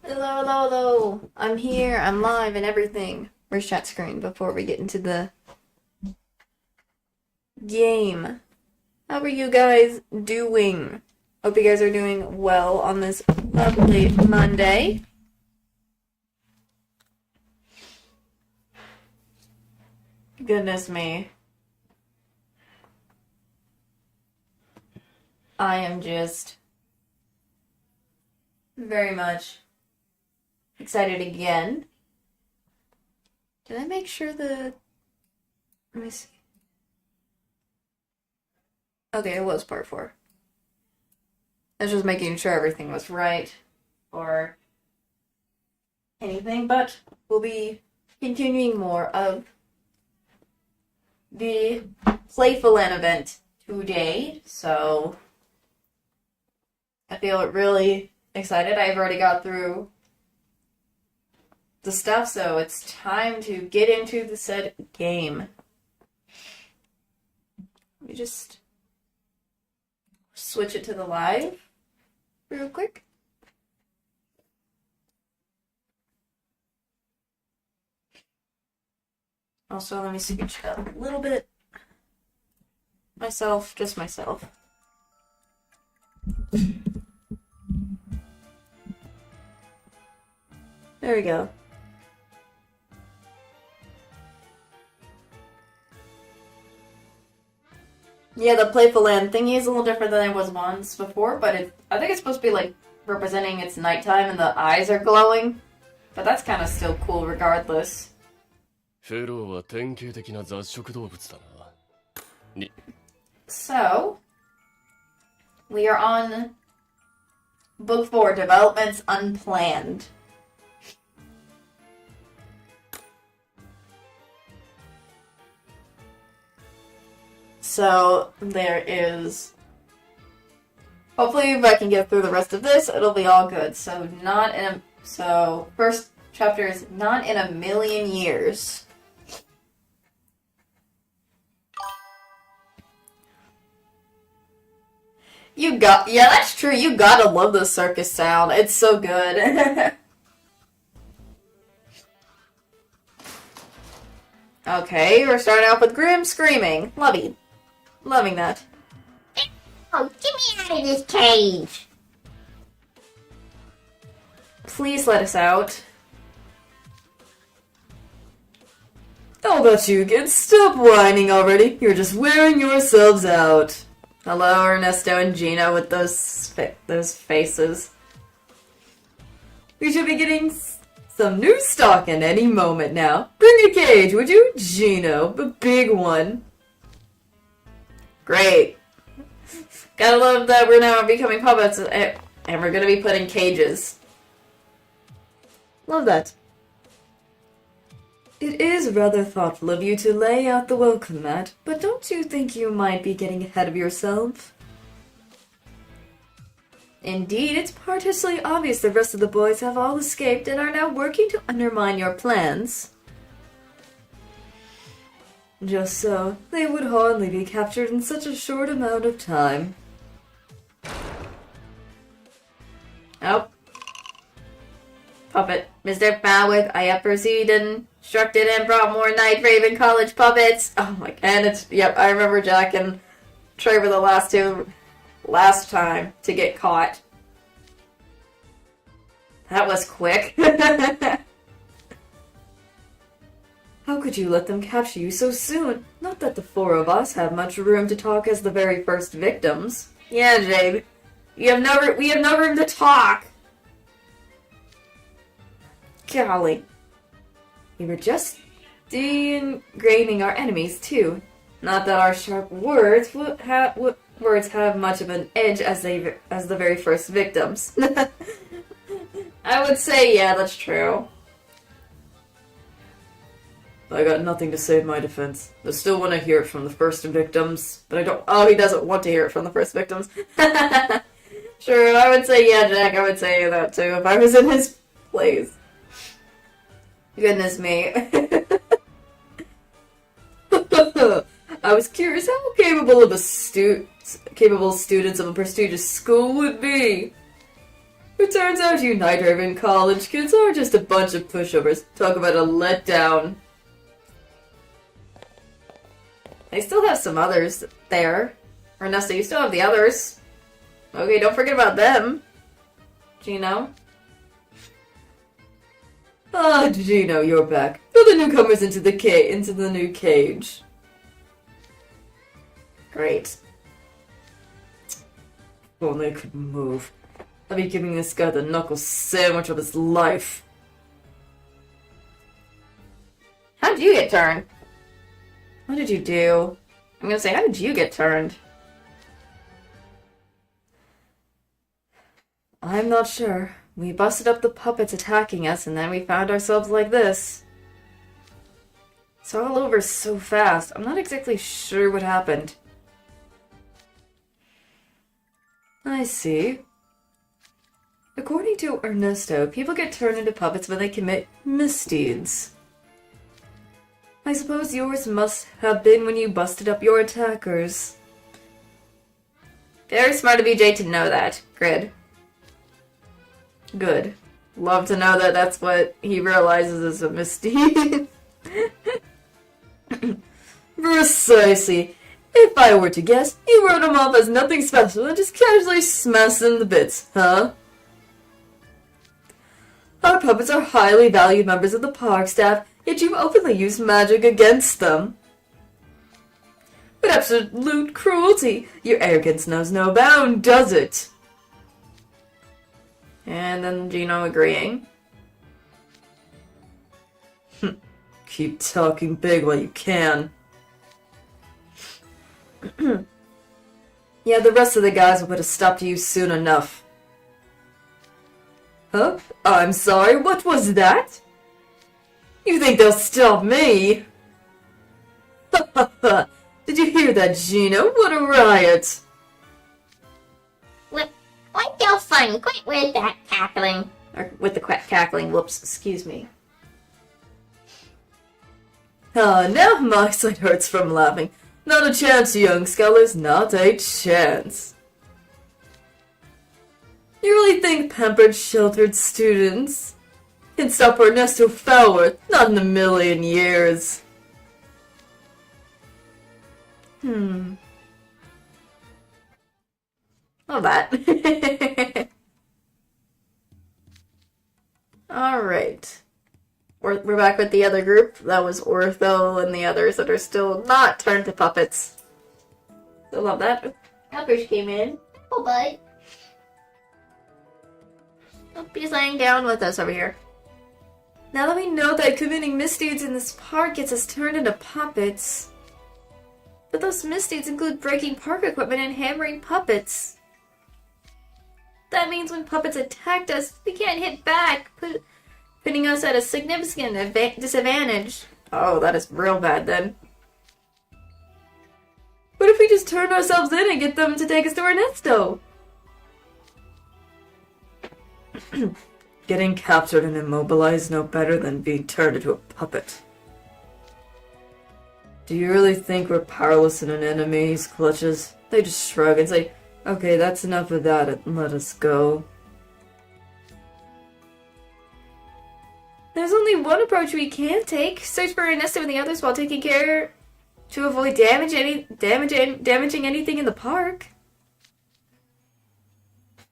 Hello, hello, hello. I'm here. I'm live and everything. Where's chat screen before we get into the game? How are you guys doing? Hope you guys are doing well on this lovely Monday. Goodness me. I am just very much excited again. Did I make sure let me see. Okay, it was part 4. I was just making sure everything was right or anything, but we'll be continuing more of the Playful event today, so I feel really excited. I've already got through the stuff, so it's time to get into the said game. Let me just switch it to the live real quick. Also, let me switch it up a little bit. Just myself. There we go. Yeah, the Playful Land thingy is a little different than it was once before, but I think it's supposed to be like representing it's nighttime and the eyes are glowing. But that's kind of still cool regardless. So, we are on Book 4, Developments Unplanned. So, there is... Hopefully, if I can get through the rest of this, it'll be all good. So, first chapter is Not in a Million Years. Yeah, that's true. You gotta love the circus sound. It's so good. Okay, we're starting off with Grim screaming. Loving that. Oh, get me out of this cage! Please let us out. How about you kids? Stop whining already. You're just wearing yourselves out. Hello, Ernesto and Gino with those faces. We should be getting some new stock in any moment now. Bring a cage, would you? Gino, the big one. Great. Gotta love that we're now becoming puppets and we're gonna be put in cages. Love that. It is rather thoughtful of you to lay out the welcome mat, but don't you think you might be getting ahead of yourself? Indeed, it's partially obvious the rest of the boys have all escaped and are now working to undermine your plans. Just so, they would hardly be captured in such a short amount of time. Oh. Puppet. Mr. Fowwick, I have proceeded and instructed and brought more Night Raven College puppets. Oh my god, yep, I remember Jack and Trey were the last time to get caught. That was quick. How could you let them capture you so soon? Not that the 4 of us have much room to talk as the very first victims. Yeah, Jade. We have no room to talk. Golly. We were just degrading our enemies, too. Not that our sharp words have much of an edge as the very first victims. I would say, yeah, that's true. I got nothing to say in my defense. I still want to hear it from the first victims, but I don't... Oh, he doesn't want to hear it from the first victims. Sure, I would say, yeah, Jack, I would say that too if I was in his place. Goodness me. I was curious how capable students of a prestigious school would be. It turns out you Night-Raven college kids are just a bunch of pushovers. Talk about a letdown. I still have some others there. Ernesto, you still have the others. Okay, don't forget about them. Gino. Ah, Gino, you're back. Throw the newcomers into the new cage. Great. If only I could move. I'd be giving this guy the knuckle sandwich of his life. How'd you get turned? What did you do? I'm gonna say, how did you get turned? I'm not sure. We busted up the puppets attacking us, and then we found ourselves like this. It's all over so fast. I'm not exactly sure what happened. I see. According to Ernesto, people get turned into puppets when they commit misdeeds. I suppose yours must have been when you busted up your attackers. Very smart of you, Jay, to know that. Grid. Good. Love to know that that's what he realizes is a misdeed. Precisely. If I were to guess, you wrote him off as nothing special and just casually smashed him to bits, huh? Our puppets are highly valued members of the park staff, yet you openly use magic against them. What absolute cruelty! Your arrogance knows no bound, does it? And then Gino agreeing. Keep talking big while you can. Yeah, the rest of the guys will put a stop to you soon enough. Huh? I'm sorry, what was that? You think they'll stop me? Did you hear that, Gino? What a riot! What's so funny? Quit with that cackling. Or with the cackling, whoops, excuse me. Ah, now my side hurts from laughing. Not a chance, young scholars, not a chance. You really think pampered, sheltered students can stop Ernesto Fowler? Not in a million years. Love that. Alright. We're back with the other group. That was Ortho and the others that are still not turned to puppets. So love that. Elfish came in. Oh, bud. Oh, he's laying down with us over here. Now that we know that committing misdeeds in this park gets us turned into puppets. But those misdeeds include breaking park equipment and hammering puppets. That means when puppets attacked us, we can't hit back, putting us at a significant disadvantage. Oh, that is real bad then. What if we just turn ourselves in and get them to take us to Ernesto? Getting captured and immobilized no better than being turned into a puppet. Do you really think we're powerless in an enemy's clutches? They just shrug and say, okay, that's enough of that and let us go. There's only one approach we can take. Search for Ernesto and the others while taking care to avoid damaging anything in the park.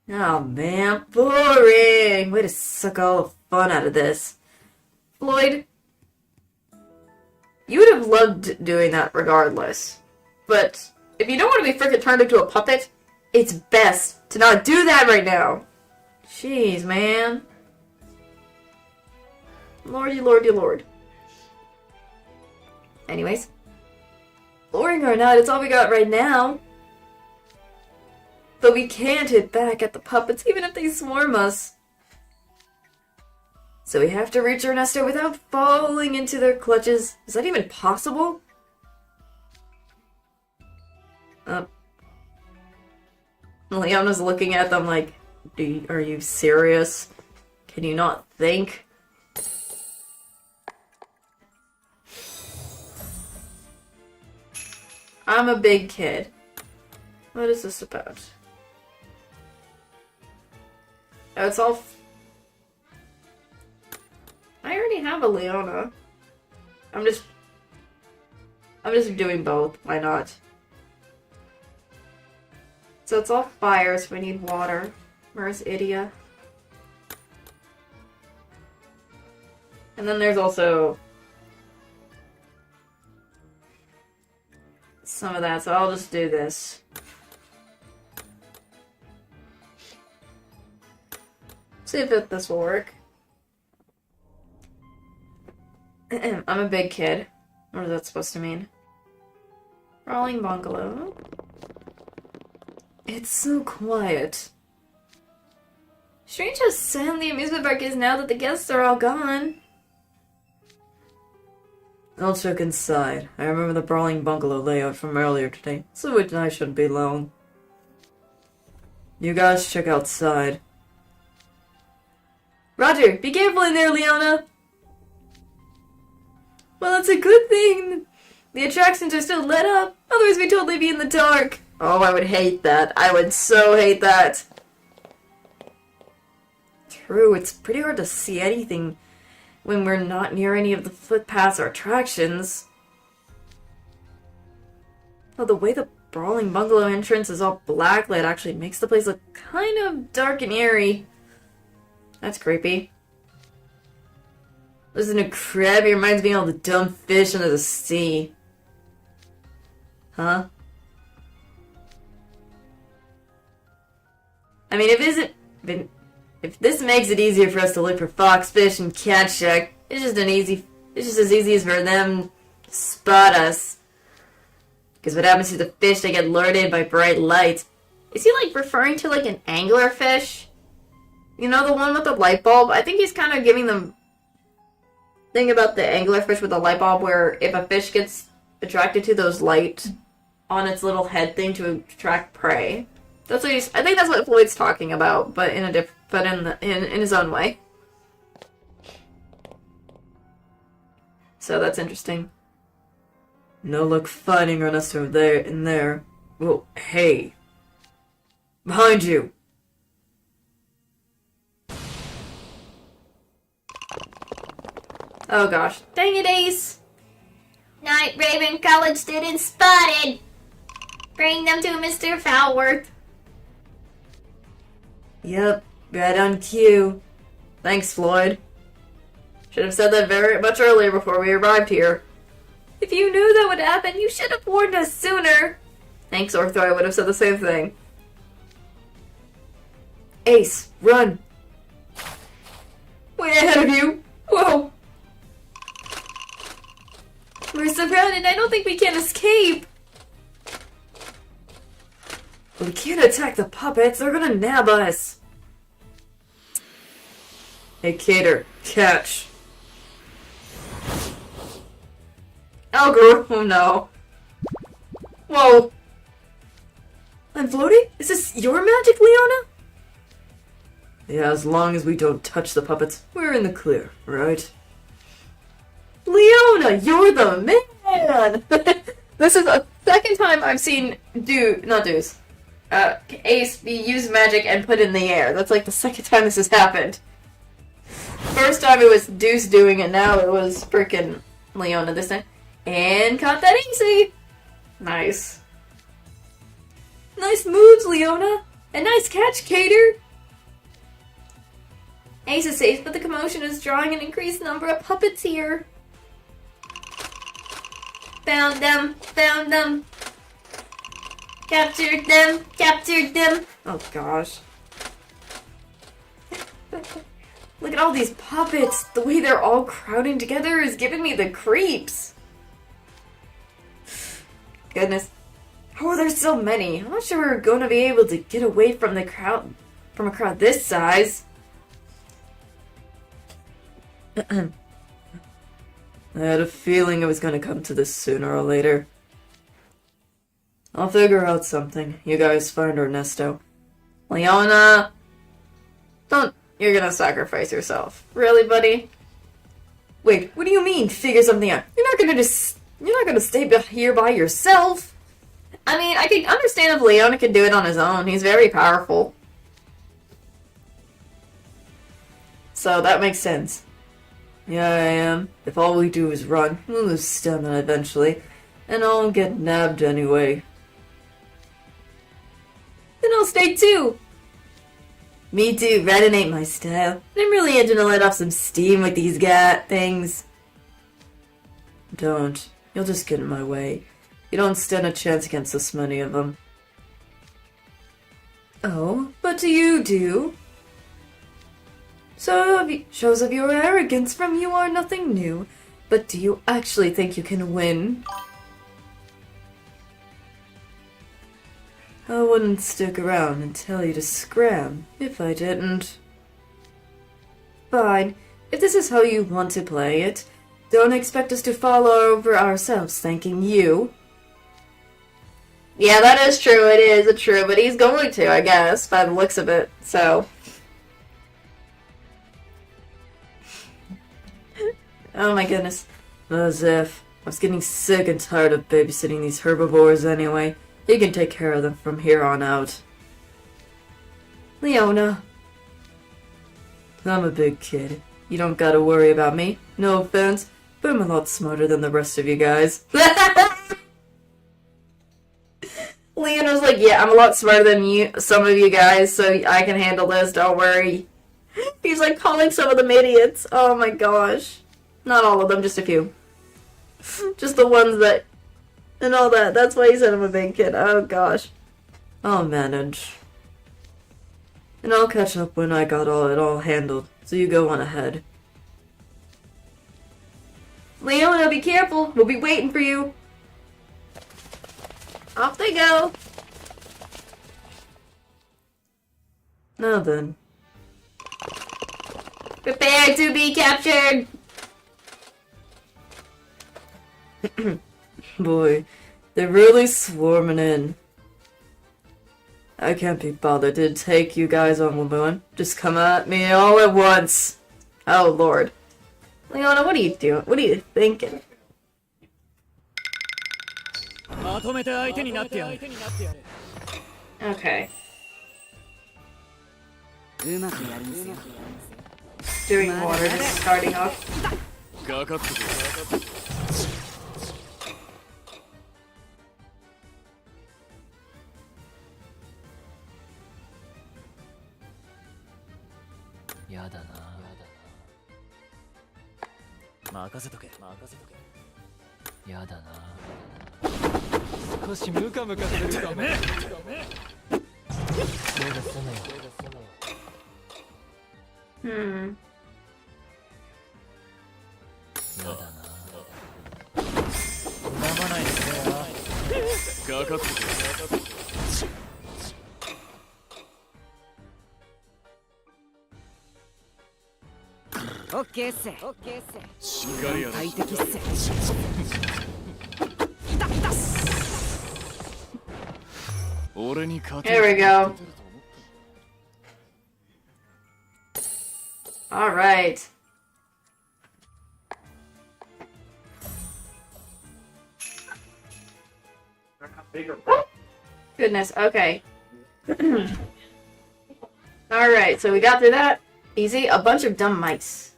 Oh man, boring! Way to suck all the fun out of this. Floyd, you would have loved doing that regardless. But if you don't want to be freaking turned into a puppet, it's best to not do that right now. Jeez, man. Lordy, lordy, lord. Anyways. Boring or not, it's all we got right now. But we can't hit back at the puppets even if they swarm us. So we have to reach Ernesto without falling into their clutches. Is that even possible? Leona's looking at them like, are you serious? Can you not think? I'm a big kid. What is this about? Oh, it's all... I already have a Leona. I'm just doing both. Why not? So it's all fire, so we need water. Where's Idia? And then there's also some of that, so I'll just do this. See if this will work. I'm a big kid. What is that supposed to mean? Rolling bungalow. It's so quiet. Strange how silent the amusement park is now that the guests are all gone. I'll check inside. I remember the brawling bungalow layout from earlier today, so I shouldn't be long. You guys check outside. Roger, be careful in there, Leona! Well, it's a good thing the attractions are still lit up, otherwise we'd totally be in the dark. Oh, I would hate that. I would so hate that. True, it's pretty hard to see anything when we're not near any of the footpaths or attractions. Oh, the way the brawling bungalow entrance is all blacklit actually makes the place look kind of dark and eerie. That's creepy. Listen to crab, it reminds me of all the dumb fish under the sea. Huh? I mean, if this makes it easier for us to look for foxfish and catshark, it's just as easy as for them to spot us. Because what happens to the fish that get lured in by bright lights? Is he like referring to like an anglerfish? You know, the one with the light bulb? I think he's kind of giving them thing about the anglerfish with the light bulb where if a fish gets attracted to those light on its little head thing to attract prey. That's what I think that's what Floyd's talking about, but in his own way. So that's interesting. No luck finding us over there in there. Well, hey. Behind you. Oh gosh. Dang it, Ace! Night Raven college students spotted! Bring them to Mr. Falworth. Yep, right on cue. Thanks, Floyd. Should have said that very much earlier before we arrived here. If you knew that would happen, you should have warned us sooner. Thanks, Ortho, I would have said the same thing. Ace, run! Way ahead of you! Whoa! We're surrounded, I don't think we can escape! We can't attack the puppets, they're gonna nab us! Hey, Cater, catch! Oh no. Whoa! I'm floating? Is this your magic, Leona? Yeah, as long as we don't touch the puppets, we're in the clear, right? Leona, you're the man! This is the second time I've seen Ace be used magic and put in the air. That's like the second time this has happened. First time it was Deuce doing it, now it was frickin' Leona this time. And caught that easy! Nice. Nice moves, Leona! And nice catch, Cater! Ace is safe, but the commotion is drawing an increased number of puppets here. Found them! Found them! Captured them! Captured them! Oh gosh. Look at all these puppets! The way they're all crowding together is giving me the creeps! Goodness. How are there so many? I'm not sure we're going to be able to get away from the crowd, from a crowd this size. I had a feeling it was going to come to this sooner or later. I'll figure out something. You guys find Ernesto. Leona! You're gonna sacrifice yourself. Really, buddy? Wait, what do you mean, figure something out? You're not gonna stay here by yourself! I mean, I can understand if Leona can do it on his own. He's very powerful. so that makes sense. Yeah, I am. If all we do is run, we'll lose stamina eventually, and I'll get nabbed anyway. Then I'll stay too! Me too, running ain't my style. I'm really itching to let off some steam with these things. Don't. You'll just get in my way. You don't stand a chance against this many of them. Oh, but you do. So, shows of your arrogance from you are nothing new. But do you actually think you can win? I wouldn't stick around and tell you to scram if I didn't. Fine. If this is how you want to play it, don't expect us to fall over ourselves thanking you. Yeah, that is true. It is true, but he's going to, I guess, by the looks of it, so. Oh my goodness. As if. I was getting sick and tired of babysitting these herbivores anyway. You can take care of them from here on out. Leona. I'm a big kid. You don't gotta worry about me. No offense, but I'm a lot smarter than the rest of you guys. Leona's like, yeah, I'm a lot smarter than some of you guys, so I can handle this, don't worry. He's like calling some of them idiots. Oh my gosh. Not all of them, just a few. Just the ones that... and all that. That's why he said I'm a big kid. Oh gosh. I'll manage. And I'll catch up when I got it all handled. So you go on ahead. Leona, be careful. We'll be waiting for you. Off they go. Now then. Prepare to be captured. Boy, they're really swarming in. I can't be bothered to take you guys on one. Just come at me all at once. Oh lord. Leona, what are you doing? What are you thinking? Okay. Doing water, just starting off. Here we go. Alright. Goodness, okay. Alright, so we got through that. Easy. A bunch of dumb mice.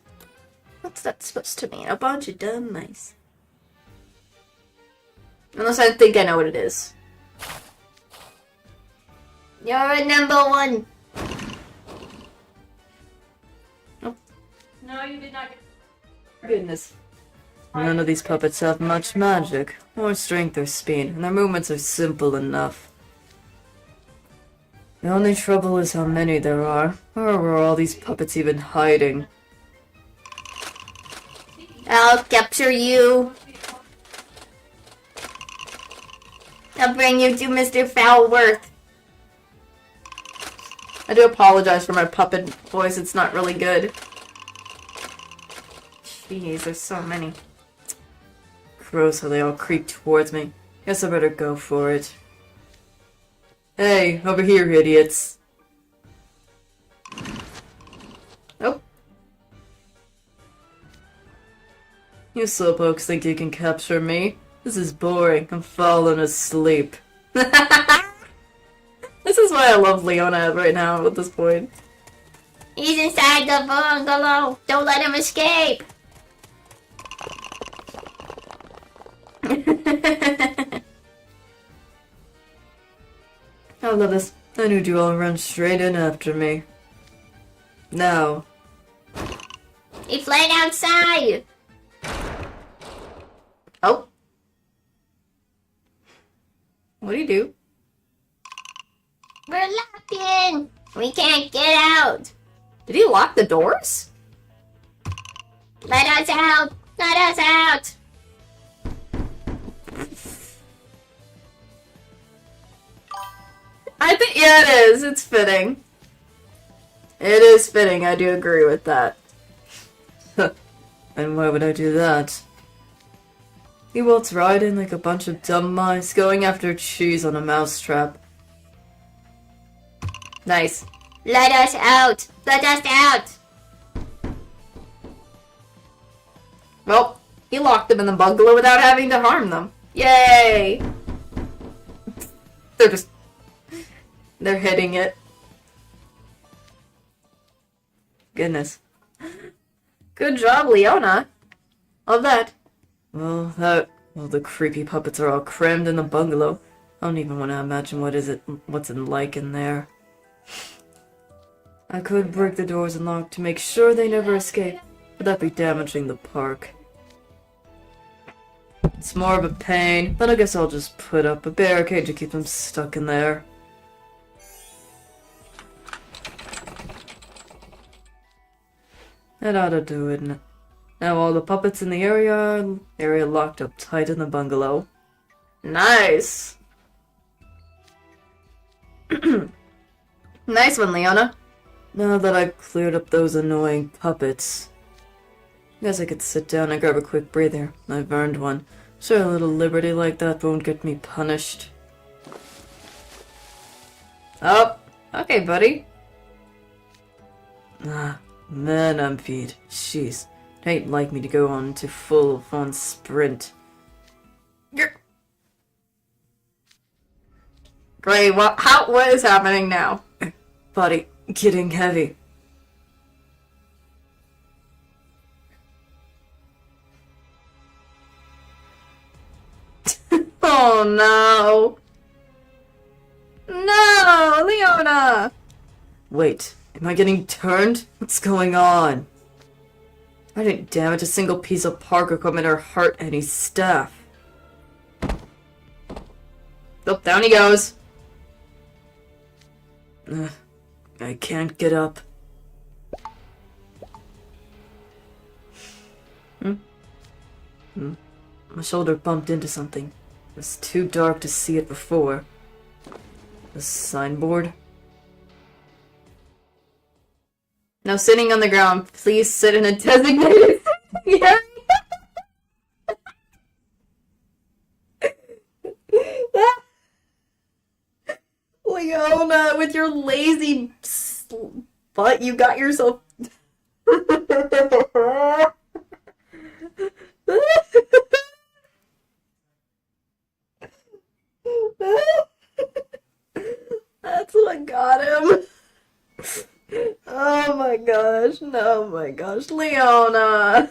What's that supposed to mean? A bunch of dumb mice. Unless I think I know what it is. You're a #1. Oh. No, you did not get... Goodness. None of these puppets have much magic, or strength or speed, and their movements are simple enough. The only trouble is how many there are. Where were all these puppets even hiding? I'll capture you. I'll bring you to Mr. Foulworth. I do apologize for my puppet voice, it's not really good. Jeez, there's so many. Gross how they all creep towards me. Guess I better go for it. Hey, over here, idiots. Oh. You slowpokes think you can capture me? This is boring. I'm falling asleep. This is why I love Leona right now at this point. He's inside the bungalow. Don't let him escape. I love this. I knew you all run straight in after me. Now. He fled outside. Oh. What do you do? We're locked in. We can't get out. Did he lock the doors? Let us out. Let us out. I think, yeah, it is. It's fitting. It is fitting. I do agree with that. And why would I do that? He walks right in like a bunch of dumb mice going after cheese on a mousetrap. Nice. Let us out. Let us out. Well, he locked them in the bungalow without having to harm them. Yay! They're hitting it. Goodness. Good job, Leona. Love that. Well, the creepy puppets are all crammed in the bungalow. I don't even want to imagine what's it like in there. I could break the doors and lock to make sure they never escape, but that'd be damaging the park. It's more of a pain, but I guess I'll just put up a barricade to keep them stuck in there. That ought to do it. Now all the puppets in the area locked up tight in the bungalow. Nice! Nice one, Leona. Now that I've cleared up those annoying puppets, guess I could sit down and grab a quick breather. I've earned one. Sure, a little liberty like that won't get me punished. Oh, okay, buddy. Ah, man, I'm feed. Jeez, it ain't like me to go on to full-on sprint. Great, what is happening now? Body getting heavy. Oh no! No, Leona! Wait, am I getting turned? What's going on? I didn't damage a single piece of park equipment or hurt any staff. Oh, down he goes. I can't get up. My shoulder bumped into something. It was too dark to see it before. The signboard. Now sitting on the ground, please sit in a designated area. Leona, with your lazy butt, you got yourself... That's what got him. Oh my gosh, no, my gosh, Leona.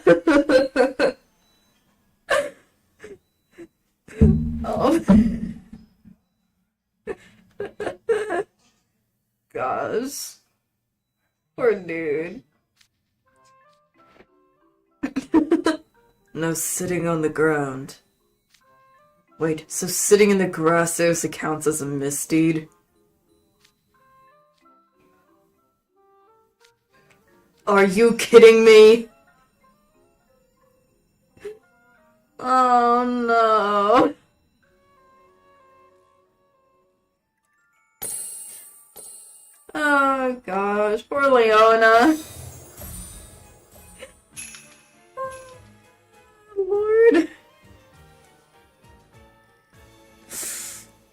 Oh. Gosh. Poor dude. No sitting on the ground. Wait, so sitting in the grass also counts as a misdeed? Are you kidding me? Oh no. Oh gosh, poor Leona. Oh, Lord.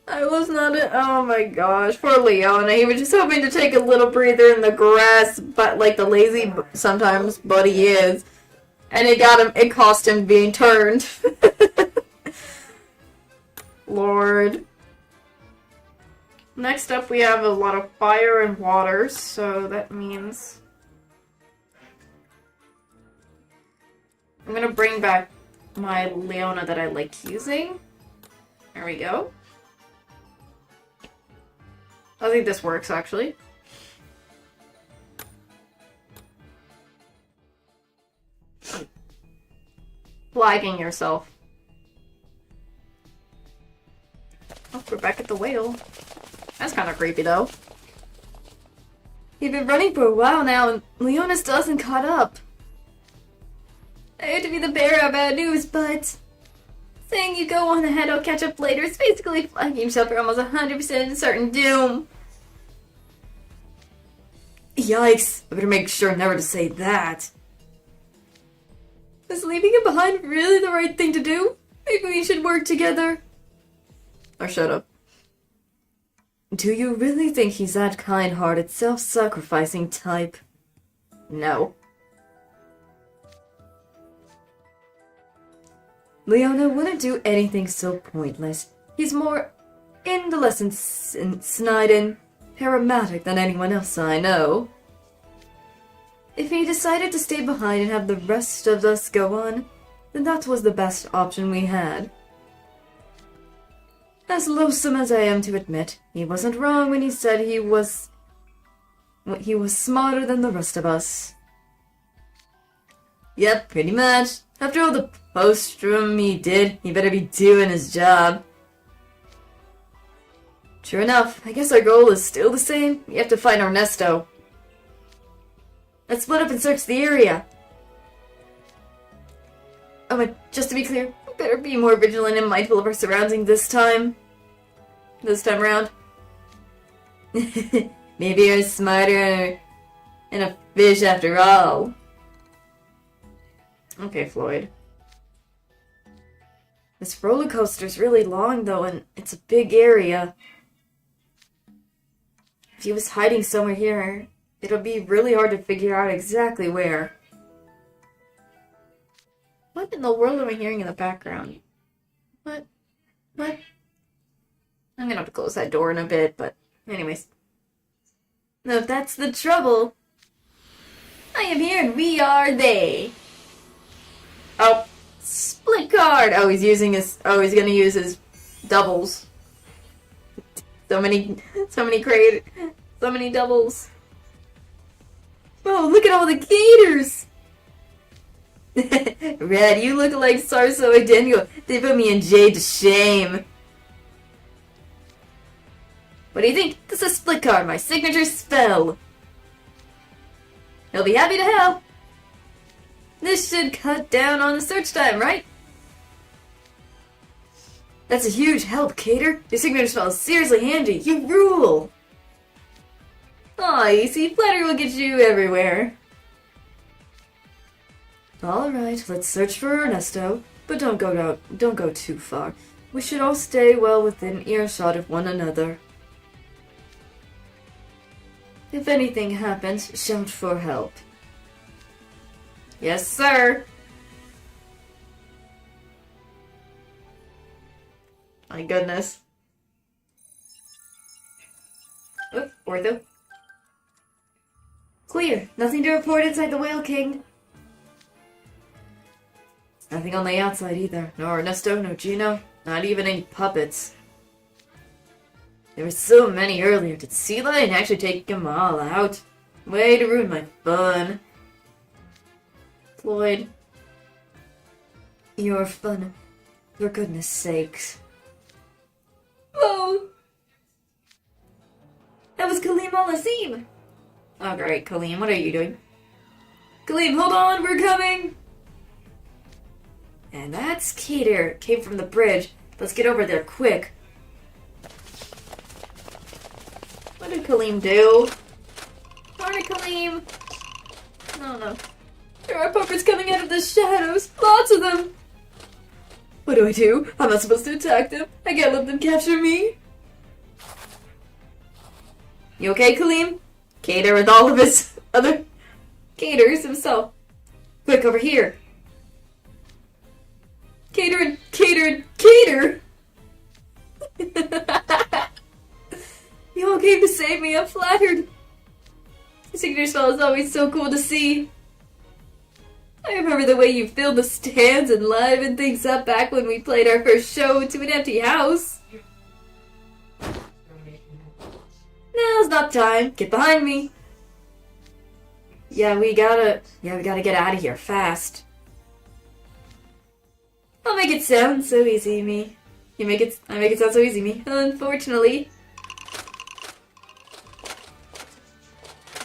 I was not oh my gosh, poor Leona. He was just hoping to take a little breather in the grass, but like the lazy sometimes buddy is. And it cost him being turned. Lord. Next up we have a lot of fire and water, so that means I'm gonna bring back my Leona that I like using. There we go. I think this works, actually. Flagging yourself. Oh, we're back at the whale. That's kind of creepy, though. You've been running for a while now, and Leona still hasn't caught up. I hate to be the bearer of bad news, but saying you go on ahead, I'll catch up later is basically flagging yourself for almost 100% certain doom. Yikes, I better make sure never to say that. Is leaving him behind really the right thing to do? Maybe we should work together. Or shut up. Do you really think he's that kind-hearted, self-sacrificing type? No. Leona wouldn't do anything so pointless. He's more indolent and snide and pragmatic than anyone else I know. If he decided to stay behind and have the rest of us go on, then that was the best option we had. As loathsome as I am to admit, he wasn't wrong when he said he was smarter than the rest of us. Yep, pretty much. After all the postrum he did, he better be doing his job. Sure enough, I guess our goal is still the same. We have to find Ernesto. Let's split up and search the area. Oh, and just to be clear, we better be more vigilant and mindful of our surroundings this time. This time around. Maybe you're smarter than a fish after all. Okay, Floyd. This roller coaster's really long, though, and it's a big area. If he was hiding somewhere here, it'll be really hard to figure out exactly where. What in the world am I hearing in the background? What? What? I'm gonna have to close that door in a bit, but anyways. No, if that's the trouble. I am here and we are they. Oh, split card! Oh, he's using his, he's gonna use his doubles. So many doubles. Oh, look at all the gators! Red, you look like Sarso and Daniel. They put me and Jade to shame. What do you think? This is split card, my signature spell. He'll be happy to help. This should cut down on the search time, right? That's a huge help, Cater. Your signature spell is seriously handy. You rule. Aw, you see, flattery will get you everywhere. Alright, let's search for Ernesto, but don't go too far. We should all stay well within earshot of one another. If anything happens, shout for help. Yes, sir! My goodness. Oop, ortho. Clear. Nothing to report inside the Whale King. Nothing on the outside either. No Ernesto, no Gino, not even any puppets. There were so many earlier. Did Sea Lion actually take them all out? Way to ruin my fun. Floyd. Your fun. For goodness sakes. Whoa! That was Kaleem Al-Azim! Oh great, Kaleem, what are you doing? Kaleem, hold on, we're coming! And that's Cater. Came from the bridge. Let's get over there quick. What did Kaleem do? Morning, Kaleem! No. There are puppets coming out of the shadows. Lots of them! What do? I'm not supposed to attack them. I can't let them capture me. You okay, Kaleem? Cater with all of his other Caters himself. Quick, over here. Cater! You all came to save me, I'm flattered. Your signature spell is always so cool to see. I remember the way you filled the stands and livened things up back when we played our first show to an empty house. Now's not time. Get behind me. We gotta get out of here fast. I'll make it sound so easy, me. I make it sound so easy, me. Unfortunately.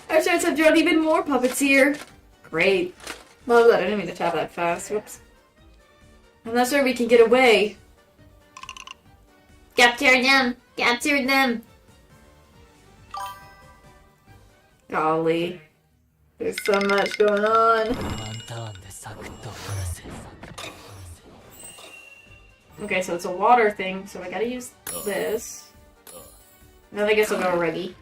Our chance have drawn even more puppets here. Great. Love that. I didn't mean to tap that fast. Whoops. I'm not sure we can get away. Capture them! Capture them! Golly. There's so much going on. Okay, so it's a water thing, so I gotta use this. Then I guess I'll go Reggie.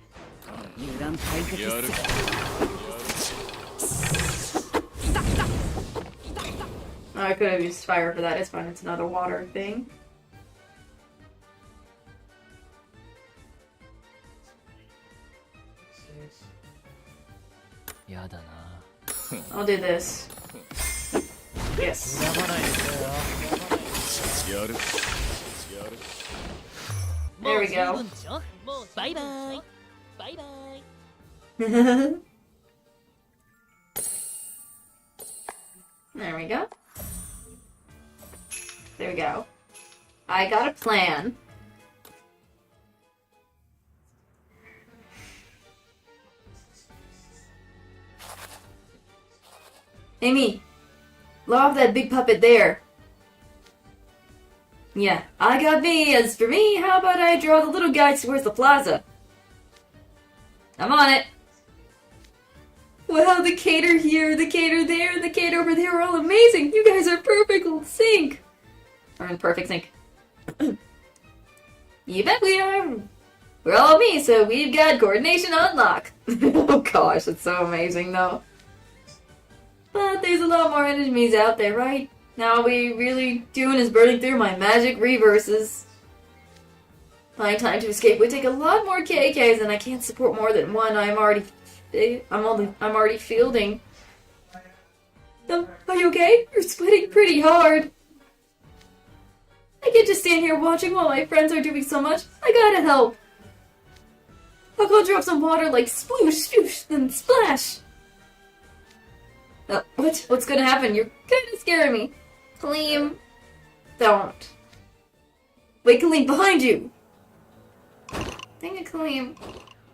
Oh, I could have used fire for that. It's fine. It's another water thing. I'll do this. Yes. There we go. There we go. There we go. I got a plan. Amy, blow off that big puppet there. Yeah, I got me. As for me, how about I draw the little guy towards the plaza? I'm on it. Wow, the cater here, the cater there, and the cater over there are all amazing. You guys are perfect sync. Or in perfect sync. You bet we are. We're all me, so we've got coordination on lock. Oh gosh, it's so amazing though. But there's a lot more enemies out there, right? Now all we really doing is burning through my magic reverses. My time to escape would take a lot more KKs, and I can't support more than one. I'm already fielding. Are you okay? You're sweating pretty hard. I can't just stand here watching while my friends are doing so much. I gotta help. I'll go drop some water like sploosh, swoosh, then splash. What's gonna happen? You're kinda scaring me. Kaleem. Don't. Wait, Kaleem, behind you! Dang it, Kaleem.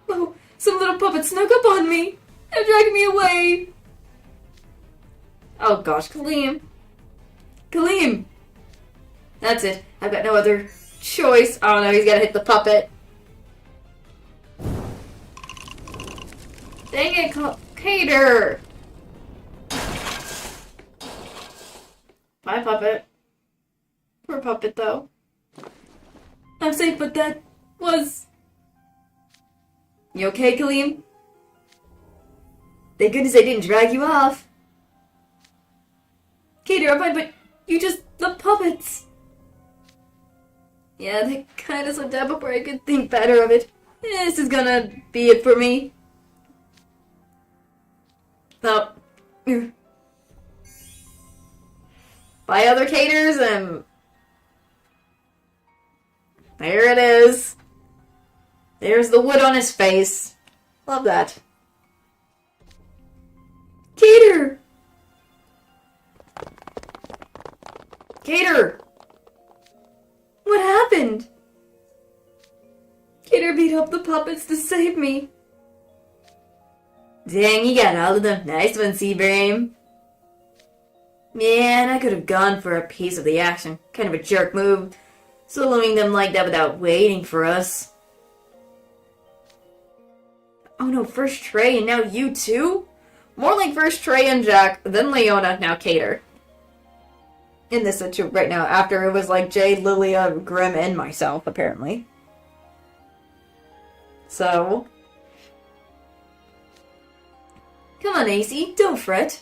Oh, some little puppet snuck up on me! They're dragging me away! Oh gosh, Kaleem. Kaleem! That's it. I've got no other choice. Oh no, he's gotta hit the puppet. Dang it, Cater! Bye, puppet. Poor puppet, though. I'm safe, but that was... You okay, Kaleem? Thank goodness I didn't drag you off. Cater, I'm fine, but you just... the puppets. Yeah, they kind of slipped out before I could think better of it. This is gonna be it for me. Oh. By other caters, and there it is. There's the wood on his face. Love that. Cater! Cater! What happened? Cater beat up the puppets to save me. Dang, you got all of them. Nice one, Seabrame. Man, I could have gone for a piece of the action. Kind of a jerk move. Soloing them like that without waiting for us. Oh no, first Trey and now you too? More like first Trey and Jack, then Leona, now Cater. In this situation right now, after it was like Jay, Lilia, Grim, and myself, apparently. So... Come on, AC, don't fret.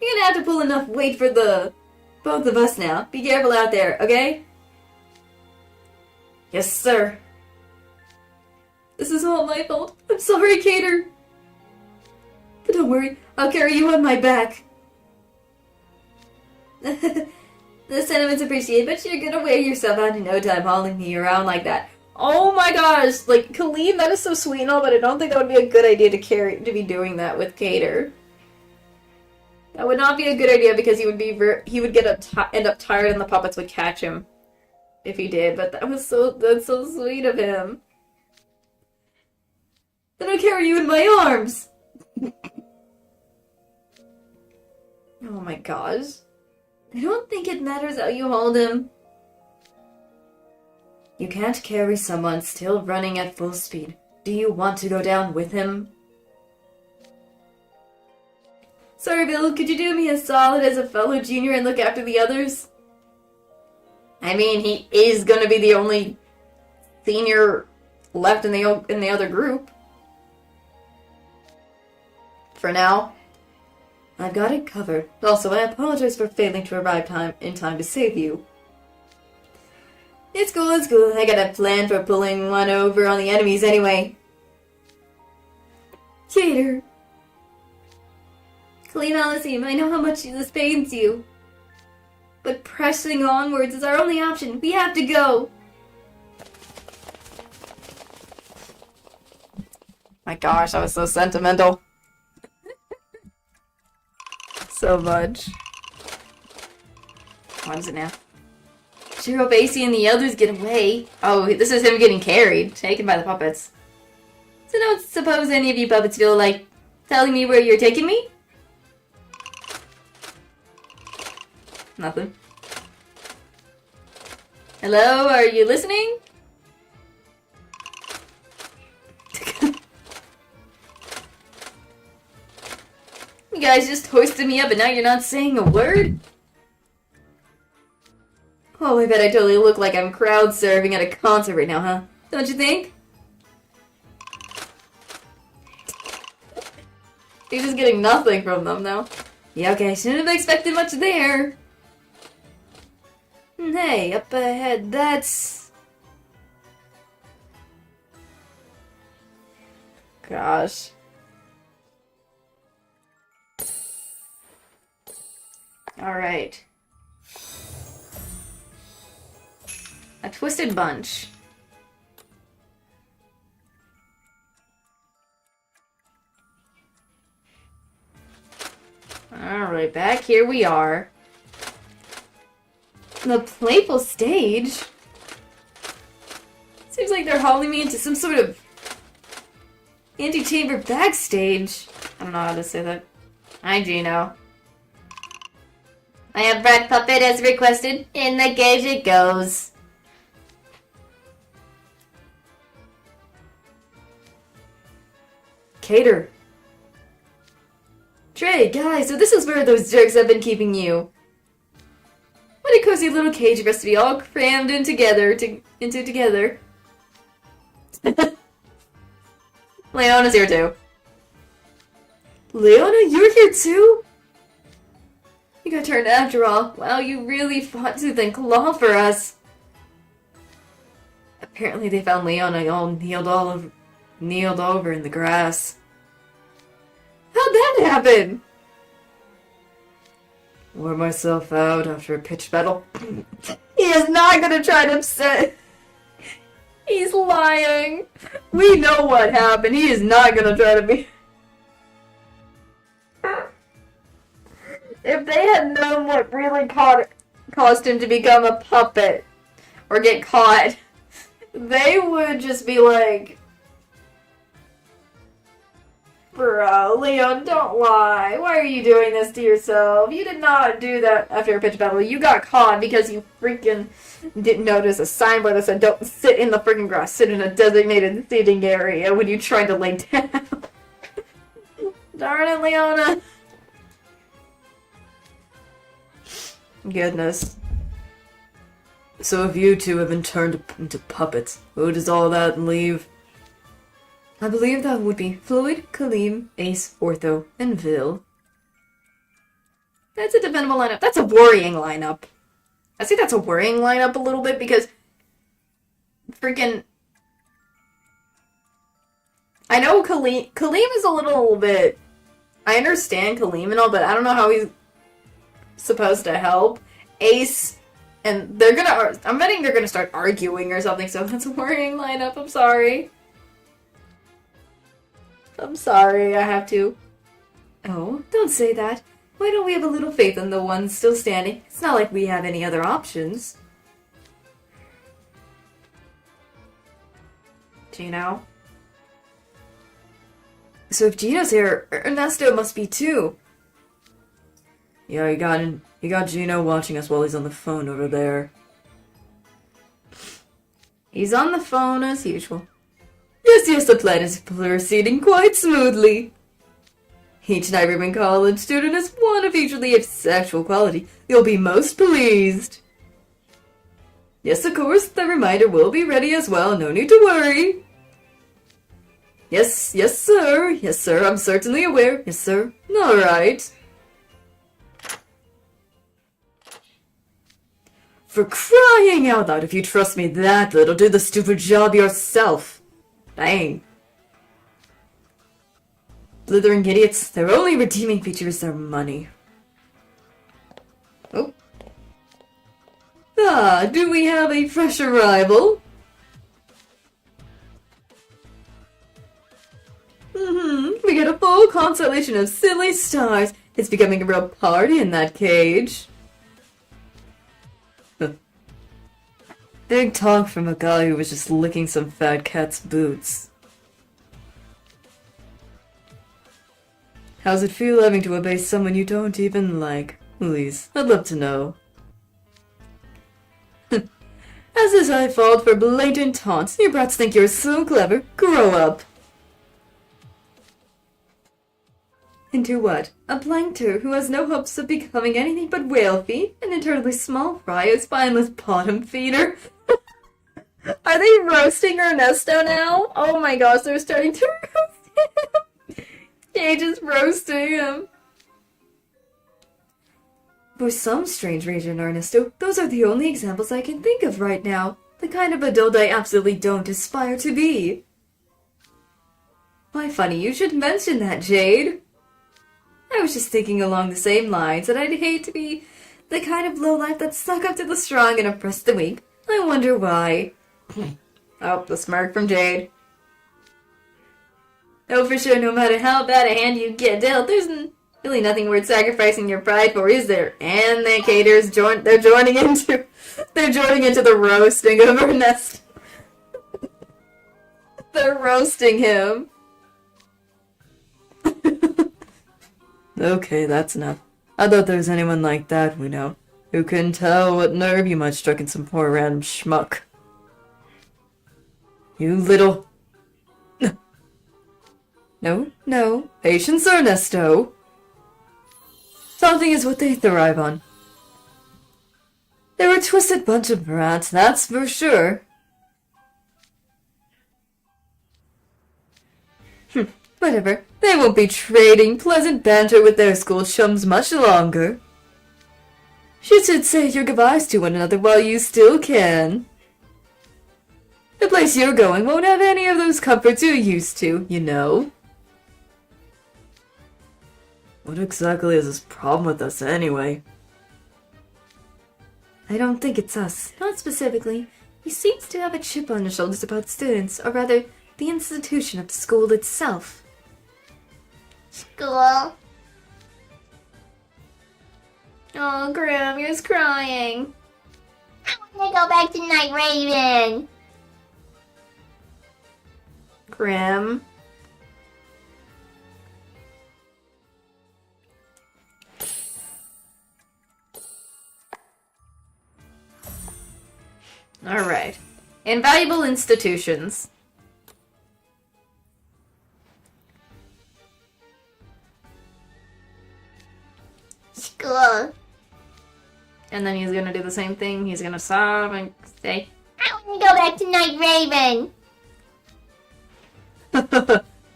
You're gonna have to pull enough weight for the both of us now. Be careful out there, okay? Yes, sir. This is all my fault. I'm sorry, Cater. But don't worry, I'll carry you on my back. The sentiment's appreciated, but you're gonna wear yourself out in no time hauling me around like that. Oh my gosh, like, Khalid, that is so sweet and all, but I don't think that would be a good idea to be doing that with Cater. That would not be a good idea because he would end up tired and the puppets would catch him if he did, but that's so sweet of him. Then I'll carry you in my arms! Oh my gosh. I don't think it matters how you hold him. You can't carry someone still running at full speed. Do you want to go down with him? Sorry, Bill, could you do me a solid as a fellow junior and look after the others? I mean, he is gonna be the only senior left in the other group. For now. I've got it covered. Also, I apologize for failing to arrive in time to save you. It's cool, it's cool. I got a plan for pulling one over on the enemies anyway. Cater. Clean Aliceem, I know how much this pains you. But pressing onwards is our only option. We have to go. My gosh, that was so sentimental. So much. What is it now? Shiro, Basie, and the others get away. Oh, this is him getting carried, taken by the puppets. So don't suppose any of you puppets feel like telling me where you're taking me? Nothing. Hello, are you listening? You guys just hoisted me up and now you're not saying a word? Oh, I bet I totally look like I'm crowd surfing at a concert right now, huh? Don't you think? You're just getting nothing from them now. Yeah, okay, shouldn't have expected much there. Hey, up ahead, that's... Gosh. Alright. A twisted bunch. Alright, back here we are. The Playful stage? Seems like they're hauling me into some sort of antechamber backstage. I don't know how to say that. Hi, Gino. I have Red Puppet as requested. In the cage it goes. Cater. Trey, guys, so this is where those jerks have been keeping you. What a cozy little cage for us to be all crammed in together. Leona's here too. Leona, you're here too? You got turned after all. Wow, you really fought tooth and claw for us. Apparently they found Leona all kneeled over in the grass. How'd that happen? Wore myself out after a pitched battle. He is not gonna try to upset. He's lying. We know what happened. He is not gonna try to be... If they had known what really caused him to become a puppet or get caught, they would just be like, bro, Leon, don't lie. Why are you doing this to yourself? You did not do that after a pitch battle. You got caught because you freaking didn't notice a signboard that said don't sit in the freaking grass. Sit in a designated seating area when you tried to lay down. Darn it, Leona. Goodness. So if you two have been turned into puppets, who does all that leave? I believe that would be Floyd, Kaleem, Ace, Ortho, and Vil. That's a dependable lineup. That's a worrying lineup. I say that's a worrying lineup a little bit because freaking... I know Kaleem is a little bit... I understand Kaleem and all, but I don't know how he's supposed to help. Ace, and they're gonna, I'm betting they're gonna start arguing or something, so that's a worrying lineup. I'm sorry. I'm sorry, I have to. Oh, don't say that. Why don't we have a little faith in the ones still standing? It's not like we have any other options. Gino? So if Gino's here, Ernesto must be too. Yeah, you got Gino watching us while he's on the phone over there. He's on the phone as usual. Yes, the plan is proceeding quite smoothly. Each Night Ribbon College student is one of equally of sexual quality. You'll be most pleased. Yes, of course, the reminder will be ready as well. No need to worry. Yes, sir. Yes, sir, I'm certainly aware. Yes, sir. All right. For crying out loud, if you trust me that little, do the stupid job yourself. Dang. Blithering idiots, their only redeeming feature is their money. Oh. Ah, do we have a fresh arrival? We get a full constellation of silly stars. It's becoming a real party in that cage. Big talk from a guy who was just licking some fat cat's boots. How's it feel having to obey someone you don't even like? Please, I'd love to know. As is I fault for blatant taunts. You brats think you're so clever. Grow up. Into what? A plankter who has no hopes of becoming anything but whalefy? An eternally small fry, a spineless bottom feeder? Are they roasting Ernesto now? Oh my gosh, they're starting to roast him. Cage is roasting him. For some strange reason, Ernesto, those are the only examples I can think of right now. The kind of adult I absolutely don't aspire to be. Why, funny you should mention that, Jade. I was just thinking along the same lines that I'd hate to be the kind of lowlife that stuck up to the strong and oppressed the weak. I wonder why. Oh, the smirk from Jade. Oh, for sure, no matter how bad a hand you get dealt, there's really nothing worth sacrificing your pride for, is there? And the caterers they're joining into the roasting of Ernesto. They're roasting him. Okay, that's enough. I thought there was anyone like that we know, who couldn't tell what nerve you might struck in some poor random schmuck. You little... No. Patience, Ernesto. Something is what they thrive on. They're a twisted bunch of brats, that's for sure. Whatever. They won't be trading pleasant banter with their school chums much longer. You should say your goodbyes to one another while you still can. The place you're going won't have any of those comforts you're used to, you know. What exactly is his problem with us anyway? I don't think it's us. Not specifically. He seems to have a chip on his shoulders about students, or rather, the institution of the school itself. School. Oh, Grim, you're just crying. I want to go back to Night Raven. Grim. Alright. Invaluable institutions. School. And then he's gonna do the same thing. He's gonna sob and say, I want to go back to Night Raven.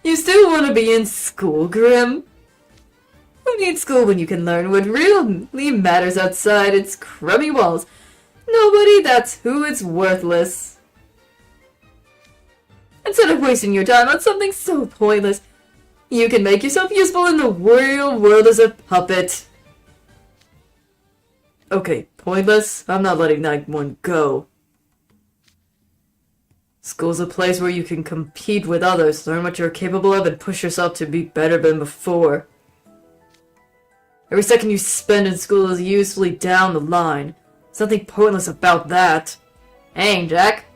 You still want to be in school, Grim? Who needs school when you can learn what really matters outside its crummy walls? Nobody, that's who it's worthless. Instead of wasting your time on something so pointless, you can make yourself useful in the real world as a puppet. Okay, pointless? I'm not letting that one go. School's a place where you can compete with others, learn what you're capable of, and push yourself to be better than before. Every second you spend in school is usefully down the line. There's nothing pointless about that. Hey, Jack.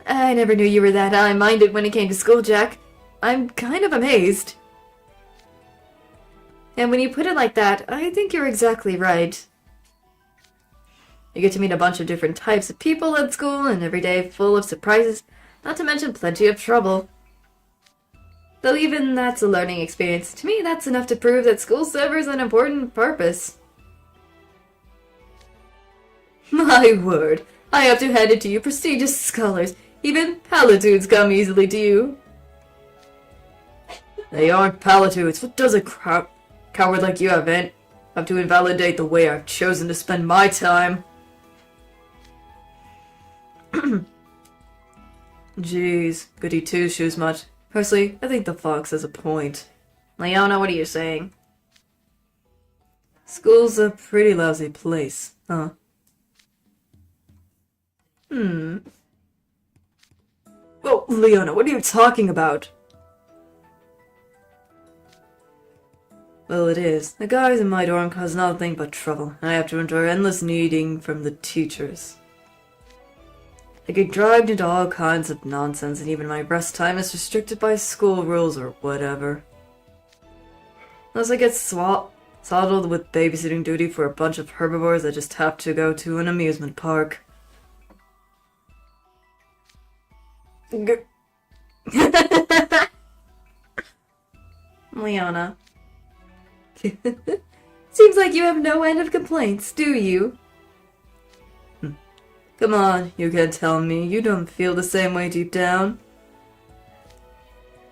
I never knew you were that high-minded when it came to school, Jack. I'm kind of amazed. And when you put it like that, I think you're exactly right. You get to meet a bunch of different types of people at school, and every day full of surprises, not to mention plenty of trouble. Though even that's a learning experience, to me that's enough to prove that school serves an important purpose. My word, I have to hand it to you prestigious scholars. Even palitudes come easily to you. They aren't palitudes. What does a coward like you have to invalidate the way I've chosen to spend my time? Jeez, goody two-shoes much. Personally, I think the fox has a point. Leona, what are you saying? School's a pretty lousy place, huh? Oh, Leona, what are you talking about? Well, it is. The guys in my dorm cause nothing but trouble, and I have to endure endless needing from the teachers. I get dragged into all kinds of nonsense, and even my rest time is restricted by school rules or whatever. Unless I get saddled with babysitting duty for a bunch of herbivores that just have to go to an amusement park. Leona. Seems like you have no end of complaints, do you? Come on, you can't tell me you don't feel the same way deep down.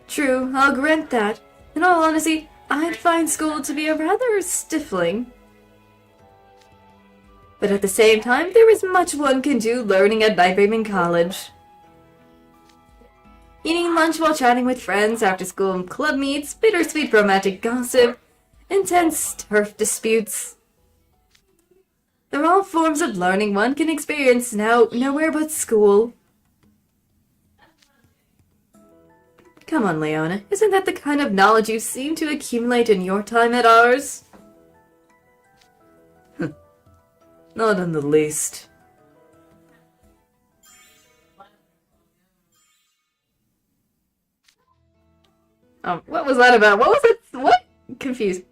True, I'll grant that. In all honesty, I'd find school to be a rather stifling. But at the same time, there is much one can do learning at Night Raven College. Eating lunch while chatting with friends after school and club meets, bittersweet romantic gossip, intense turf disputes. They're all forms of learning one can experience now nowhere but school. Come on, Leona, isn't that the kind of knowledge you seem to accumulate in your time at ours? Not in the least. What was that about? What was it? What? Confused.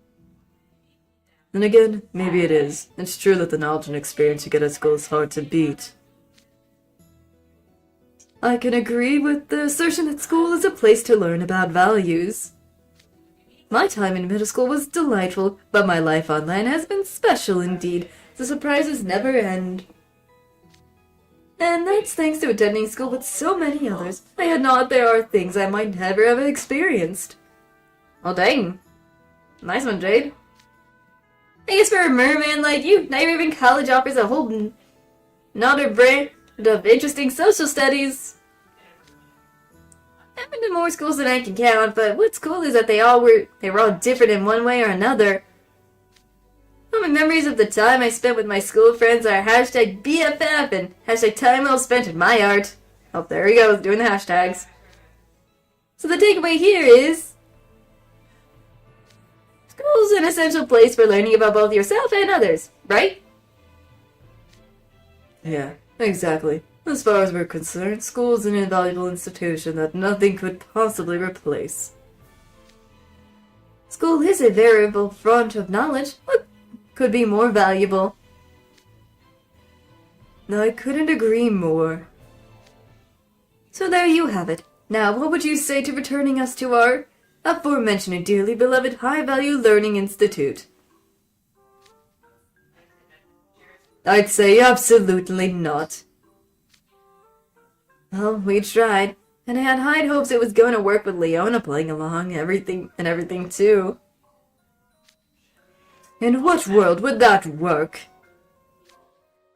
Then again, maybe it is. It's true that the knowledge and experience you get at school is hard to beat. I can agree with the assertion that school is a place to learn about values. My time in middle school was delightful, but my life online has been special indeed. The surprises never end. And that's thanks to attending school with so many others. I had not there are things I might never have experienced. Well, dang. Nice one, Jade. I guess for a merman like you, Night Raven College offers a whole another brand of interesting social studies. I've been to more schools than I can count, but what's cool is that they were all different in one way or another. All my memories of the time I spent with my school friends are hashtag BFF and hashtag time well spent in my art. Oh, there he goes, doing the hashtags. So the takeaway here is school's an essential place for learning about both yourself and others, right? Yeah, exactly. As far as we're concerned, school's an invaluable institution that nothing could possibly replace. School is a variable font of knowledge. What could be more valuable? I couldn't agree more. So there you have it. Now, what would you say to returning us to our aforementioned dearly beloved high-value learning institute? I'd say absolutely not. Well, we tried, and I had high hopes it was going to work with Leona playing along, everything too. In what world would that work?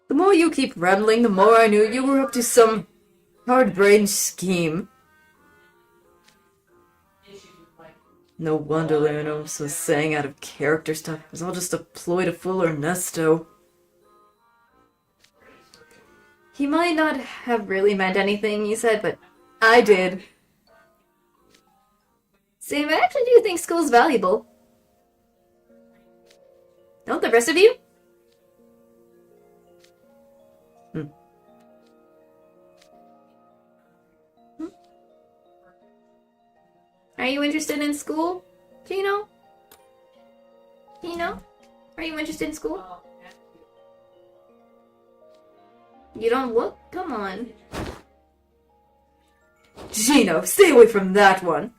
The more you keep rambling, the more I knew you were up to some hard-brained scheme. No wonder Leonos was saying out of character stuff. It was all just a ploy to fool Ernesto. He might not have really meant anything, he said, but I did. Sam, I actually do think school's valuable. Don't the rest of you? Are you interested in school, Gino? Gino? Are you interested in school? You don't look? Come on. Gino, stay away from that one!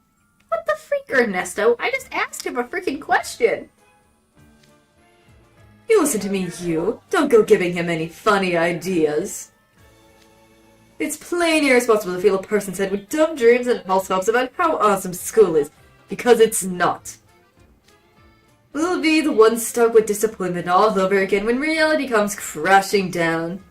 What the freak, Ernesto? I just asked him a freaking question! You listen to me, you. Don't go giving him any funny ideas. It's plain irresponsible to fill a person's head with dumb dreams and false hopes about how awesome school is, because it's not. We'll be the ones stuck with disappointment all over again when reality comes crashing down.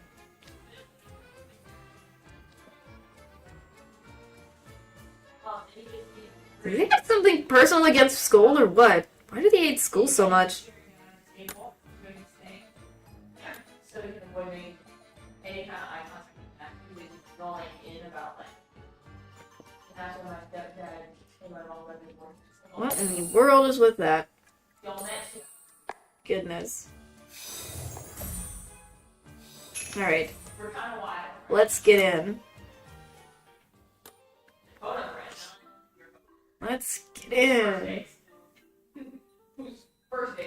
Do they have something personal against school or what? Why do they hate school so much? What in the world is with that? Goodness. Alright. Let's get in. Let's get in.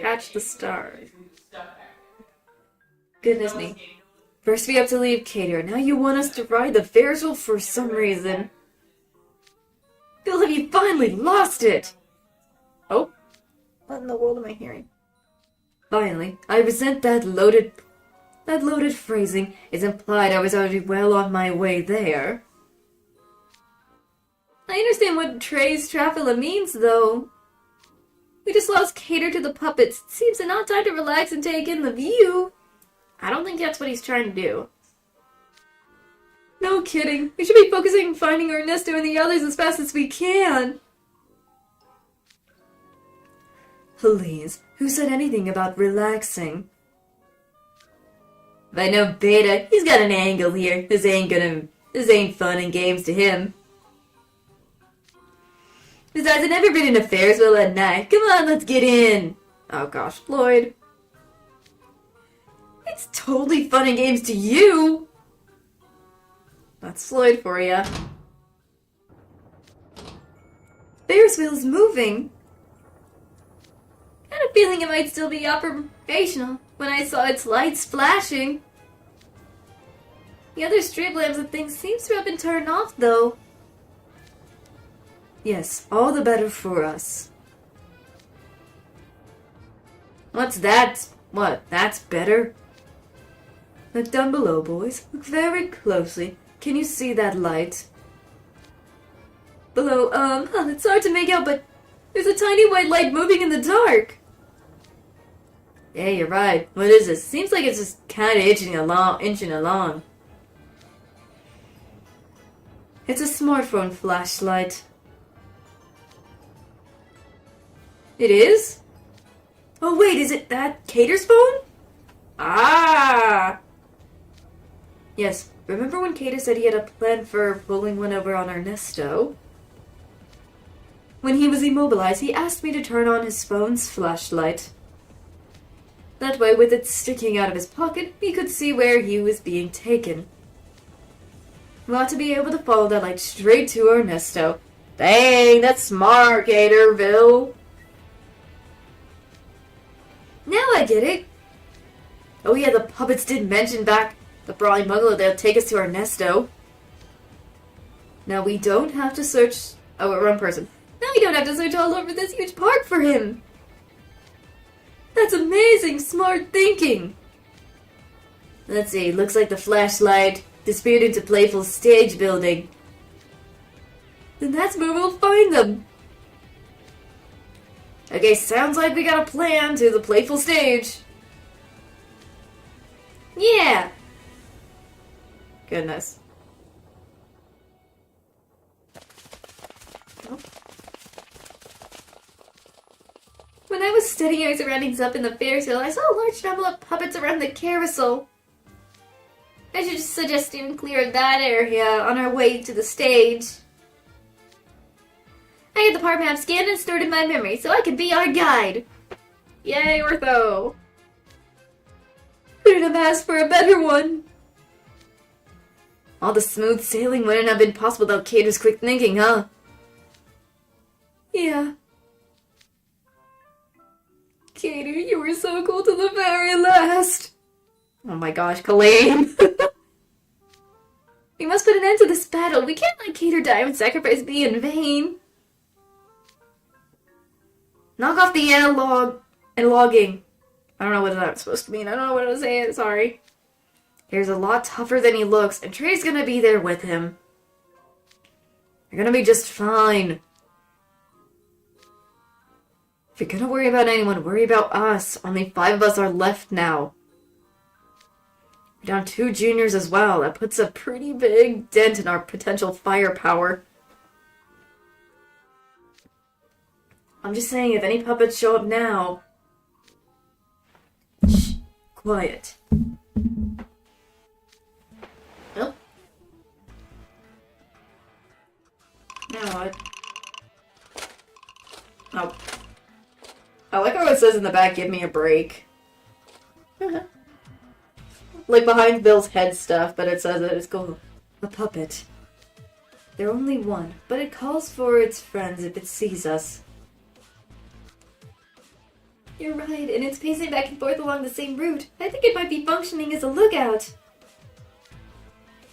Catch the stars. Goodness me. First we have to leave Cater. Now you want us to ride the Ferris wheel for some reason. Bill, have you finally lost it? Oh? What in the world am I hearing? Finally, I resent that loaded phrasing. It's implied I was already well on my way there. I understand what Trey's Trafila means, though. We just lost Cater to the puppets. It seems an odd time to relax and take in the view. I don't think that's what he's trying to do. No kidding. We should be focusing on finding Ernesto and the others as fast as we can. Please, who said anything about relaxing? If I know Beta, he's got an angle here. This ain't fun and games to him. Besides, I've never been in a Ferris wheel at night. Come on, let's get in. Oh gosh, Lloyd. It's totally fun and games to you. That's Floyd for ya. Ferris wheel is moving. I had a feeling it might still be operational when I saw its lights flashing. The other street lamps and things seems to have been turned off, though. Yes, all the better for us. What's that? What? That's better? Look down below, boys. Look very closely. Can you see that light? Below, it's hard to make out, but there's a tiny white light moving in the dark. Yeah, you're right. What is this? Seems like it's just kind of inching along. It's a smartphone flashlight. It is? Oh wait, is it that Cater's phone? Ah! Yes, remember when Cater said he had a plan for pulling one over on Ernesto? When he was immobilized, he asked me to turn on his phone's flashlight. That way, with it sticking out of his pocket, he could see where he was being taken. We ought to be able to follow that light straight to Ernesto. Dang, that's smart, Caterville. Now I get it. Oh yeah, the puppets did mention back the Brawling Bungalow they'll take us to Ernesto. Now we don't have to search... Oh, we're wrong person. Now we don't have to search all over this huge park for him. That's amazing, smart thinking. Let's see, looks like the flashlight disappeared into Playful's stage building. Then that's where we'll find them. Okay, sounds like we got a plan to the Playful stage. Yeah. Goodness. Oh. was studying our surroundings up in the Ferris wheel, I saw a large number of puppets around the carousel. I should just suggest steering clear of that area on our way to the stage. I had the park map scanned and stored in my memory so I could be our guide. Yay, Ortho! Couldn't have asked for a better one. All the smooth sailing wouldn't have been possible without Cater's quick thinking, huh? Yeah. Cater, you were so cool to the very last. Oh my gosh, Colleen! We must put an end to this battle. We can't let Cater die and sacrifice be in vain. Knock off the logging. I don't know what that's supposed to mean. I don't know what I was saying. Sorry. He's a lot tougher than he looks, and Trey's gonna be there with him. You're gonna be just fine. If you're gonna worry about anyone, worry about us. Only 5 of us are left now. We're down 2 juniors as well. That puts a pretty big dent in our potential firepower. I'm just saying, if any puppets show up now... Shh. Quiet. Nope. Now what? Oh. I like how it says in the back, give me a break. Like behind Bill's head stuff, but it says that it's called a puppet. They're only one, but it calls for its friends if it sees us. You're right, and it's pacing back and forth along the same route. I think it might be functioning as a lookout.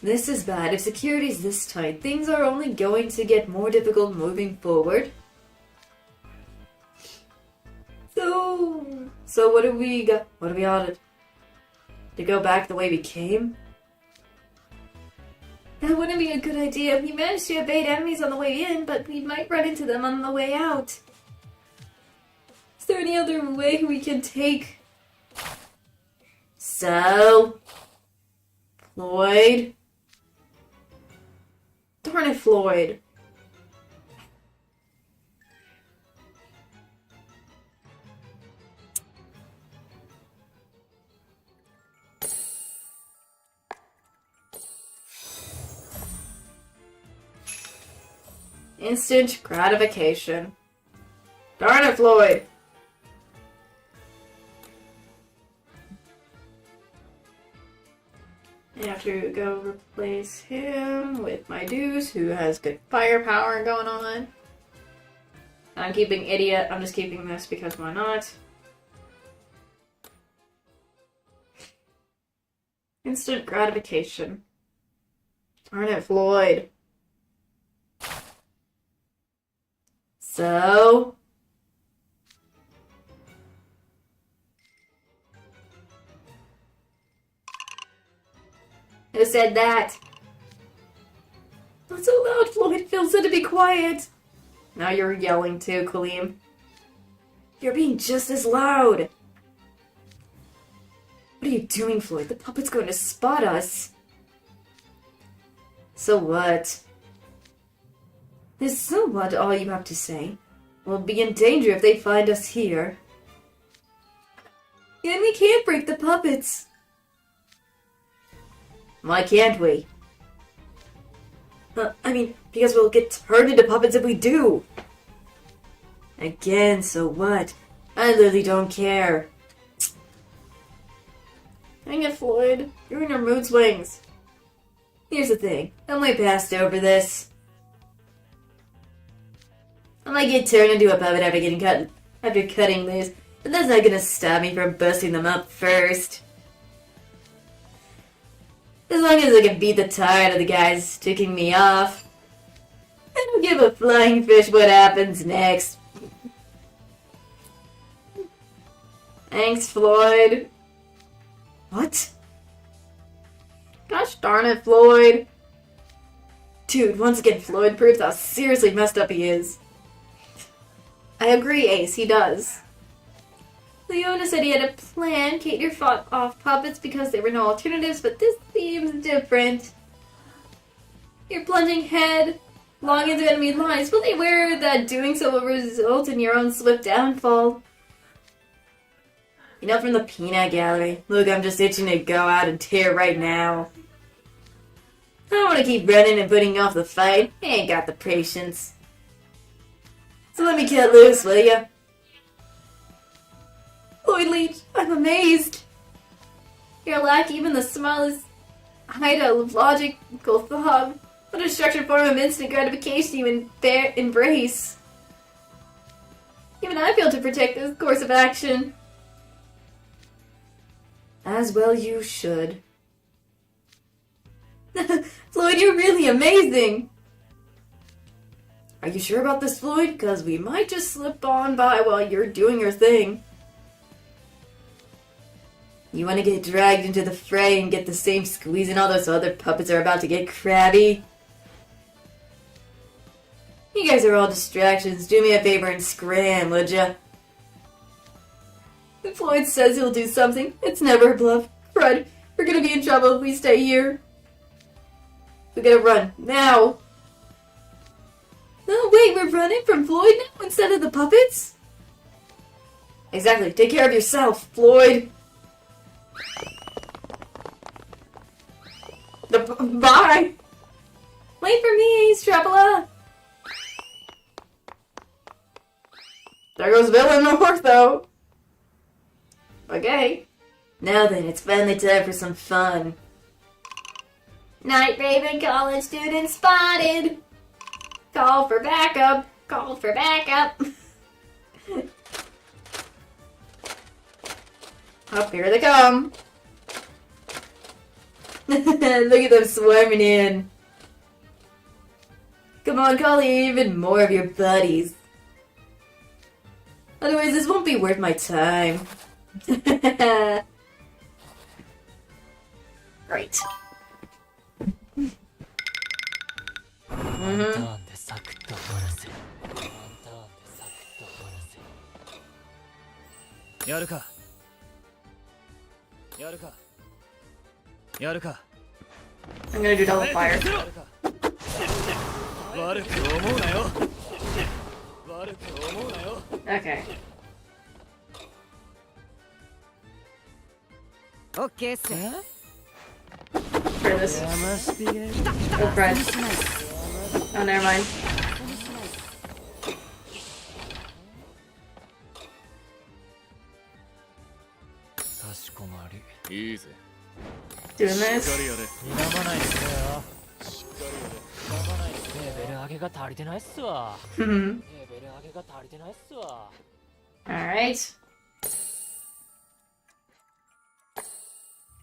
This is bad. If security's this tight, things are only going to get more difficult moving forward. So what do we got? What do we audit? To go back the way we came? That wouldn't be a good idea. We managed to evade enemies on the way in, but we might run into them on the way out. Is there any other way we can take? So... Floyd? Darn it, Floyd. Instant gratification. Darn it, Floyd. I have to go replace him with my Deuce, who has good firepower going on. I'm keeping Idiot. I'm just keeping this because why not? Instant gratification. Darn it, Floyd. So... Who said that? Not so loud, Floyd. Phil said to be quiet. Now you're yelling too, Kaleem. You're being just as loud. What are you doing, Floyd? The puppet's going to spot us. So what? Is so what all you have to say? We'll be in danger if they find us here. And we can't break the puppets. Why can't we? Because we'll get turned into puppets if we do. Again, so what? I literally don't care. Dang it, Floyd. You're in your mood swings. Here's the thing. I'm way past over this. I might get turned into a puppet after cutting loose, but that's not gonna stop me from busting them up first. As long as I can beat the tar out of the guys sticking me off, I don't give a flying fish what happens next. Thanks, Floyd. What? Gosh darn it, Floyd. Dude, once again, Floyd proves how seriously messed up he is. I agree, Ace, he does. Leona said he had a plan. Kater fought off puppets because there were no alternatives, but this seems different. You're plunging head long into enemy lines. Fully aware that doing so will result in your own swift downfall. You know, from the peanut gallery. Look, I'm just itching to go out and tear right now. I don't want to keep running and putting off the fight. I ain't got the patience. So let me cut loose, will ya? Lloyd Leech, I'm amazed. You're lacking even the smallest iota of logical thought. What a structured form of instant gratification you embrace. Even I failed to protect this course of action. As well you should. Floyd, you're really amazing! Are you sure about this, Floyd? Because we might just slip on by while you're doing your thing. You want to get dragged into the fray and get the same squeeze and all those other puppets are about to get crabby? You guys are all distractions. Do me a favor and scram, would ya? If Floyd says he'll do something, it's never a bluff. Crud, we're gonna be in trouble if we stay here. We gotta run, now! Oh wait, we're running from Floyd now instead of the puppets? Exactly, take care of yourself, Floyd! Bye! Wait for me, Strapala! There goes Bill in the horse, though! Okay. Now then, it's finally time for some fun. Night Raven college student spotted! Call for backup! Call for backup! Up here they come! Look at them swarming in! Come on, call even more of your buddies. Otherwise, this won't be worth my time. Great. I'm gonna do double fire. Okay. Okay, sir. For this. Oh, crud. Oh, never mind. Doing this. Alright.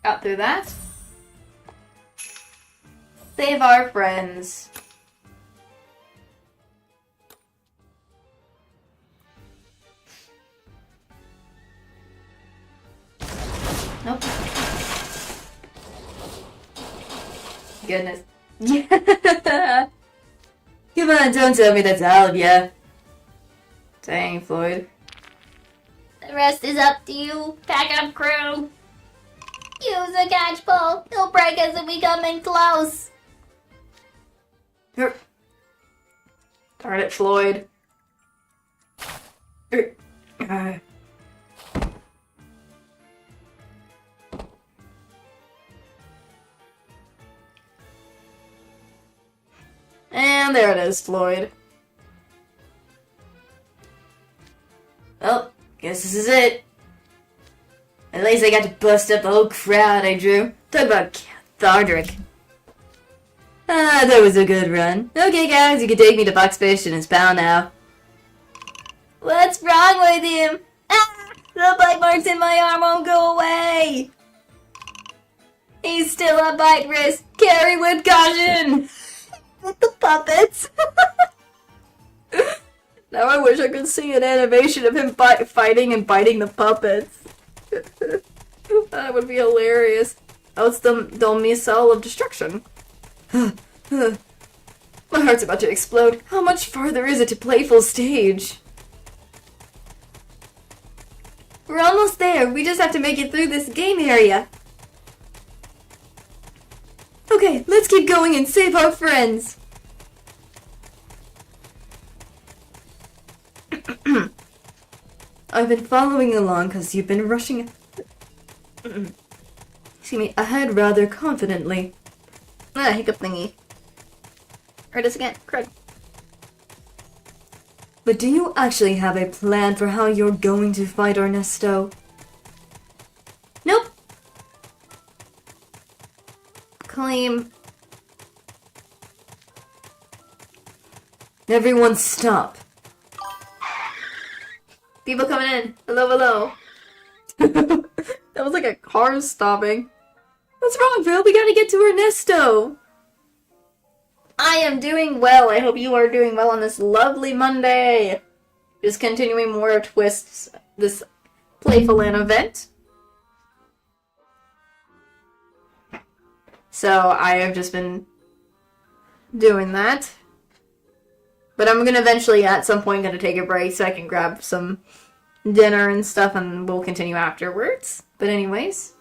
Got through that. Save our friends. Nope. Goodness. Yeah. Come on, don't tell me that's all of ya. Dang, Floyd. The rest is up to you. Pack up, crew. Use a catch pole. He'll break us if we come in close. Darn it, Floyd. And there it is, Floyd. Well, guess this is it. At least I got to bust up the whole crowd I drew. Talk about cathartic. Ah, that was a good run. Okay, guys, you can take me to Foxfish and his pal now. What's wrong with him? Ah, the bite marks in my arm won't go away. He's still a bite risk. Carry with caution. With the puppets. Now I wish I could see an animation of him fighting and biting the puppets. That would be hilarious. Oh, it's the missile of destruction. My heart's about to explode. How much farther is it to Playful stage? We're almost there. We just have to make it through this game area. Okay, let's keep going and save our friends. I've been following along because you've been rushing ahead rather confidently. Hiccup thingy. Try this again. Crud. But do you actually have a plan for how you're going to fight Ernesto? Nope. Claim. Everyone stop. People coming in. Hello, hello. That was like a car stopping. What's wrong, Phil? We gotta get to Ernesto. I am doing well. I hope you are doing well on this lovely Monday. Just continuing more twists, this Playful event. So I have just been doing that. But I'm gonna eventually, at some point, gonna take a break so I can grab some dinner and stuff, and we'll continue afterwards. But anyways.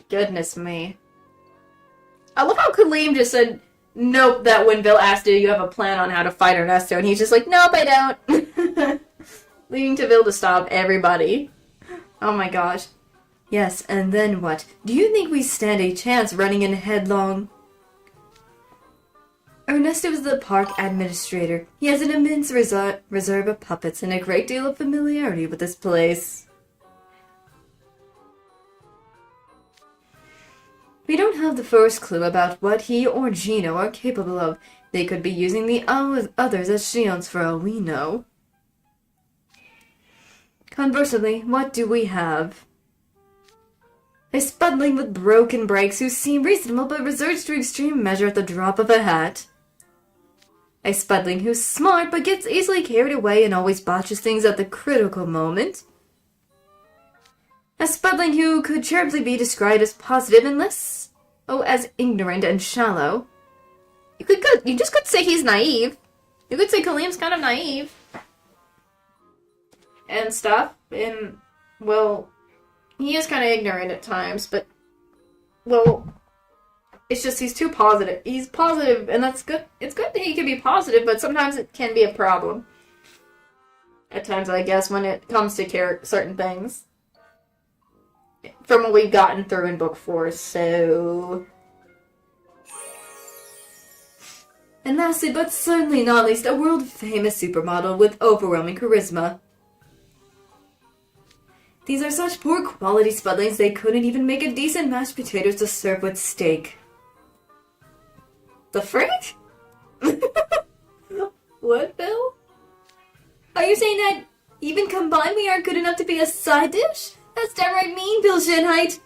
Goodness me. I love how Kaleem just said, nope, that when Bill asked, do you have a plan on how to fight Ernesto? And he's just like, nope, I don't. Leaving to Bill to stop everybody. Oh my gosh. Yes, and then what? Do you think we stand a chance running in headlong? Ernesto is the park administrator. He has an immense reserve of puppets and a great deal of familiarity with this place. We don't have the first clue about what he or Gino are capable of. They could be using the others as shields for all we know. Conversely, what do we have? A spudling with broken brakes who seem reasonable but resorts to extreme measure at the drop of a hat. A spudling who's smart but gets easily carried away and always botches things at the critical moment. A spudling who could charitably be described as positive unless, as ignorant and shallow. You just could say he's naive. You could say Kaleem's kind of naive. And stuff. And, well, he is kind of ignorant at times, but, well, it's just he's too positive. He's positive, and that's good. It's good that he can be positive, but sometimes it can be a problem. At times, I guess, when it comes to certain things. From what we've gotten through in book 4, so... And lastly, but certainly not least, a world-famous supermodel with overwhelming charisma. These are such poor quality spudlings they couldn't even make a decent mashed potatoes to serve with steak. The frick? What, Bill? Are you saying that even combined we aren't good enough to be a side dish? That's downright mean, Bill Shinhite.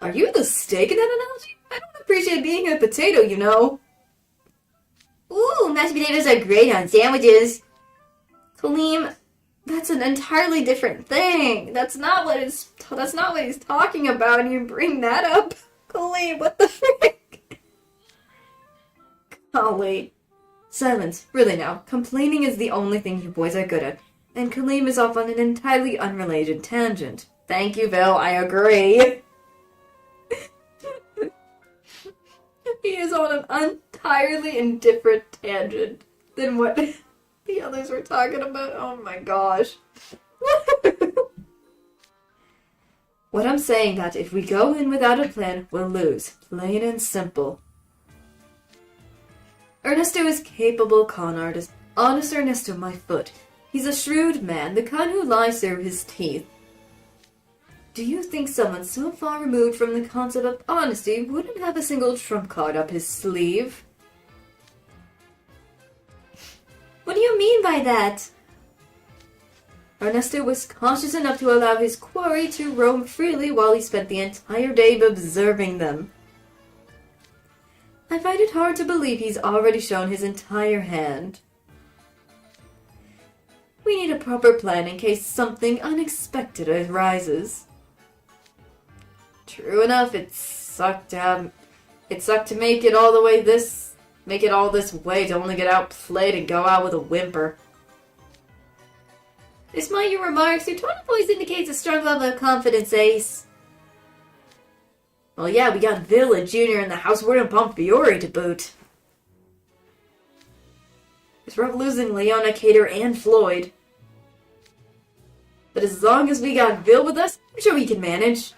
Are you the steak in that analogy? I don't appreciate being a potato, you know. Ooh, mashed potatoes are great on sandwiches. Kaleem, that's an entirely different thing. That's not what he's talking about, and you bring that up. Kaleem, what the frick? Golly. Silence. Really now. Complaining is the only thing you boys are good at. And Kaleem is off on an entirely unrelated tangent. Thank you, Bill. I agree. He is on an entirely indifferent tangent than what the others were talking about. Oh my gosh. What I'm saying that if we go in without a plan, we'll lose. Plain and simple. Ernesto is capable con artist. Honest Ernesto, my foot. He's a shrewd man, the kind who lies through his teeth. Do you think someone so far removed from the concept of honesty wouldn't have a single trump card up his sleeve? What do you mean by that? Ernesto was cautious enough to allow his quarry to roam freely while he spent the entire day observing them. I find it hard to believe he's already shown his entire hand. We need a proper plan in case something unexpected arises. True enough, it sucked to make it all this way to only get outplayed and go out with a whimper. Despite your remarks, your tone of voice indicates a strong level of confidence, Ace. Well, yeah, we got Villa Jr. in the house. We're in Pomfiore to boot. It's rough losing Leona, Cater, and Floyd. But as long as we got Bill with us, I'm sure we can manage.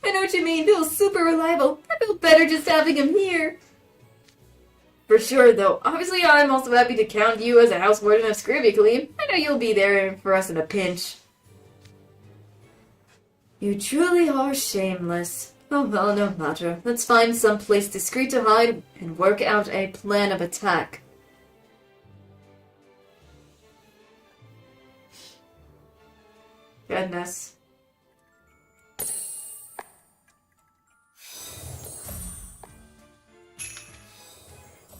I know what you mean, Bill's super reliable. I feel better just having him here. For sure, though. Obviously, I'm also happy to count you as a house warden of Scrooby Clean. I know you'll be there for us in a pinch. You truly are shameless. Oh well, no matter. Let's find some place discreet to hide and work out a plan of attack. Goodness.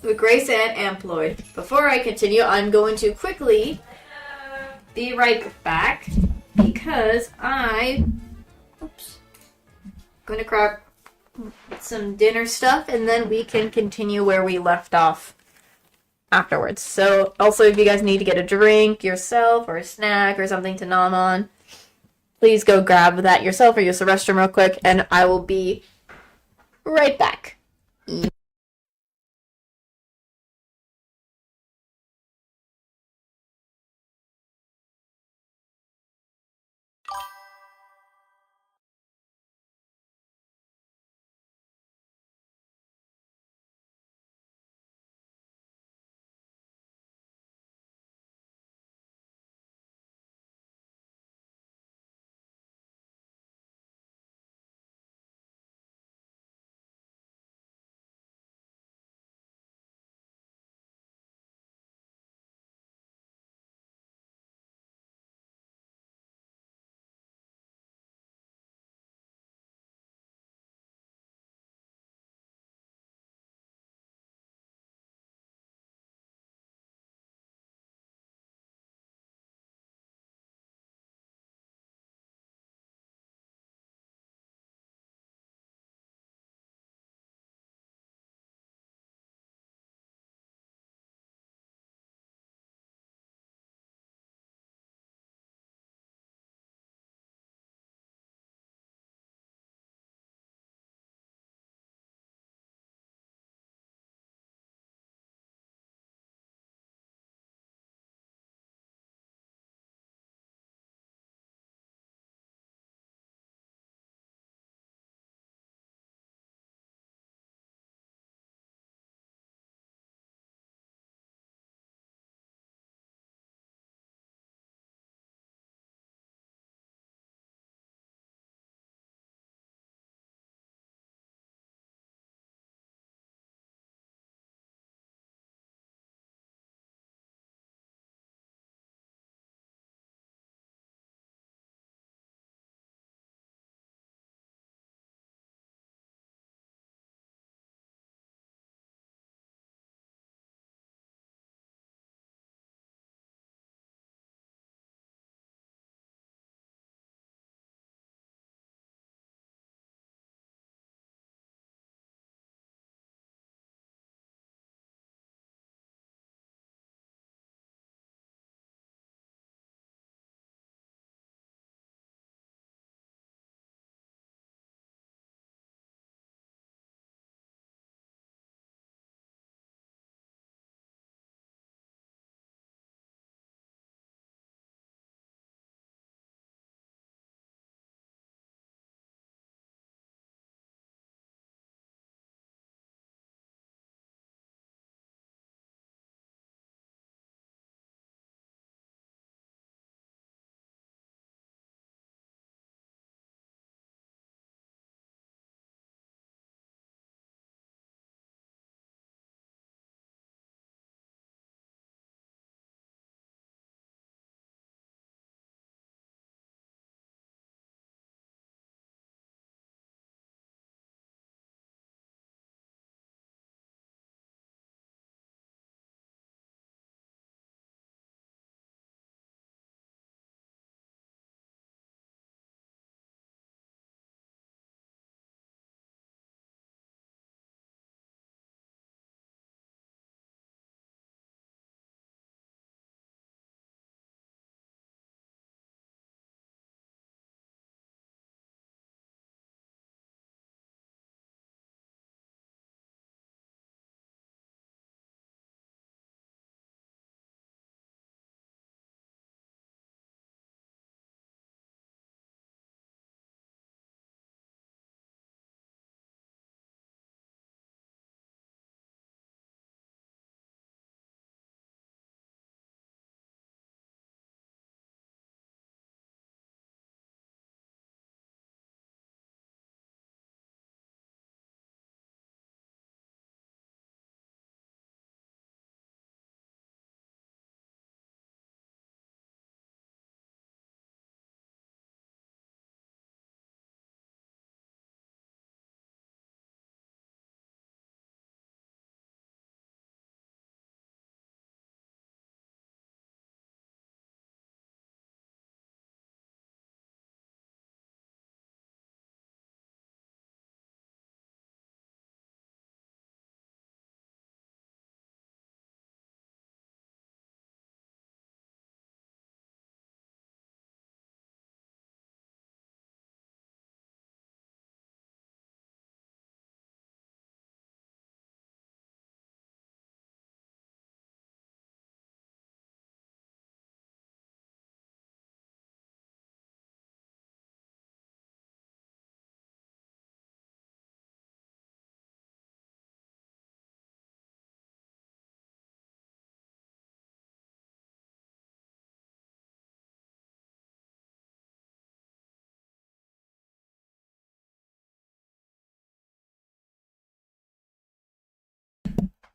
With Grace and Amploid. Before I continue, I'm going to quickly be right back because I'm going to grab some dinner stuff and then we can continue where we left off afterwards. So also if you guys need to get a drink yourself or a snack or something to nom on, please go grab that yourself or use the restroom real quick and I will be right back.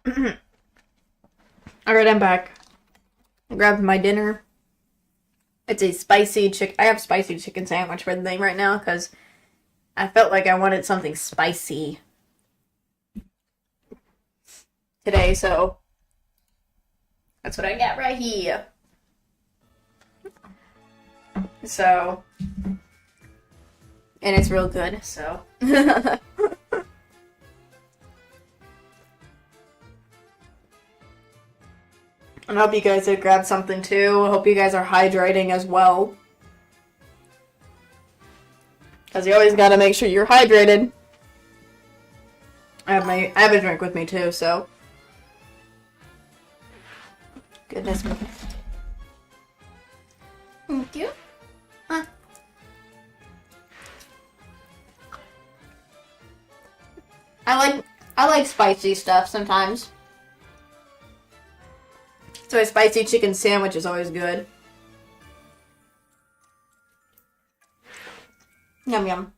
Alright, I'm back. I grabbed my dinner. It's a spicy chicken. I have spicy chicken sandwich for the thing right now because I felt like I wanted something spicy today, so that's what I got right here. So, and it's real good, so. I hope you guys did grab something too. I hope you guys are hydrating as well. Because you always gotta make sure you're hydrated. I have a drink with me too, so. Goodness me. Thank you. I like spicy stuff sometimes. So a spicy chicken sandwich is always good. Yum yum.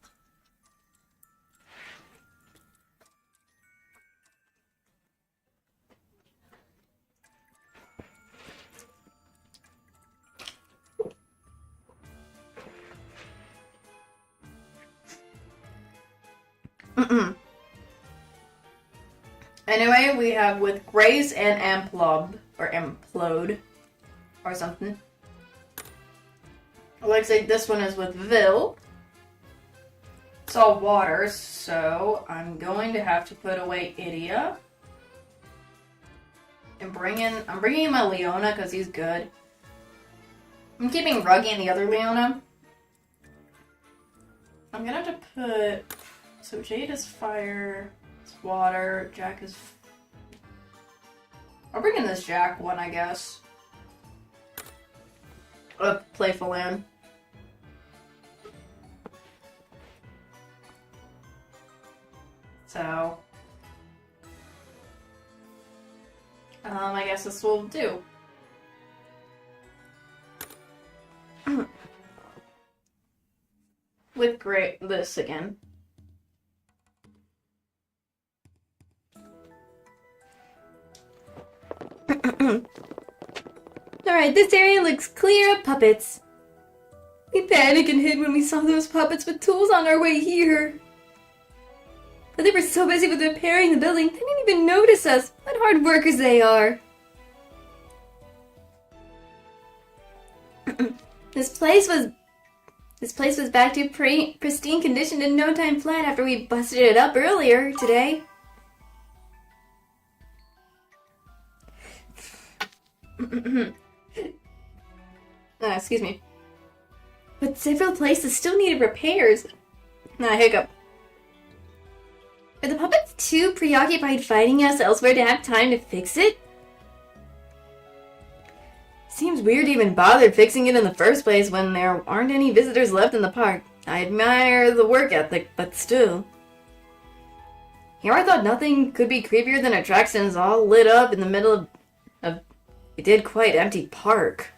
Anyway, we have with Grace and Implode, or something. Looks like this one is with Vil. It's all water, so I'm going to have to put away Idia. And I'm bringing in my Leona because he's good. I'm keeping Ruggy and the other Leona. I'm gonna have to put, so Jade is fire. Water, Jack is... I'll bring in this Jack one, I guess. Playful land. So... I guess this will do. With this again. Alright, this area looks clear of puppets. We panicked and hid when we saw those puppets with tools on our way here. But they were so busy with repairing the building, they didn't even notice us. What hard workers they are. This place was back to pristine condition in no time flat after we busted it up earlier today. Excuse me. But several places still needed repairs. Hiccup. Are the puppets too preoccupied fighting us elsewhere to have time to fix it? Seems weird to even bother fixing it in the first place when there aren't any visitors left in the park. I admire the work ethic, but still. Here I thought nothing could be creepier than attractions all lit up in the middle of a did quite empty park.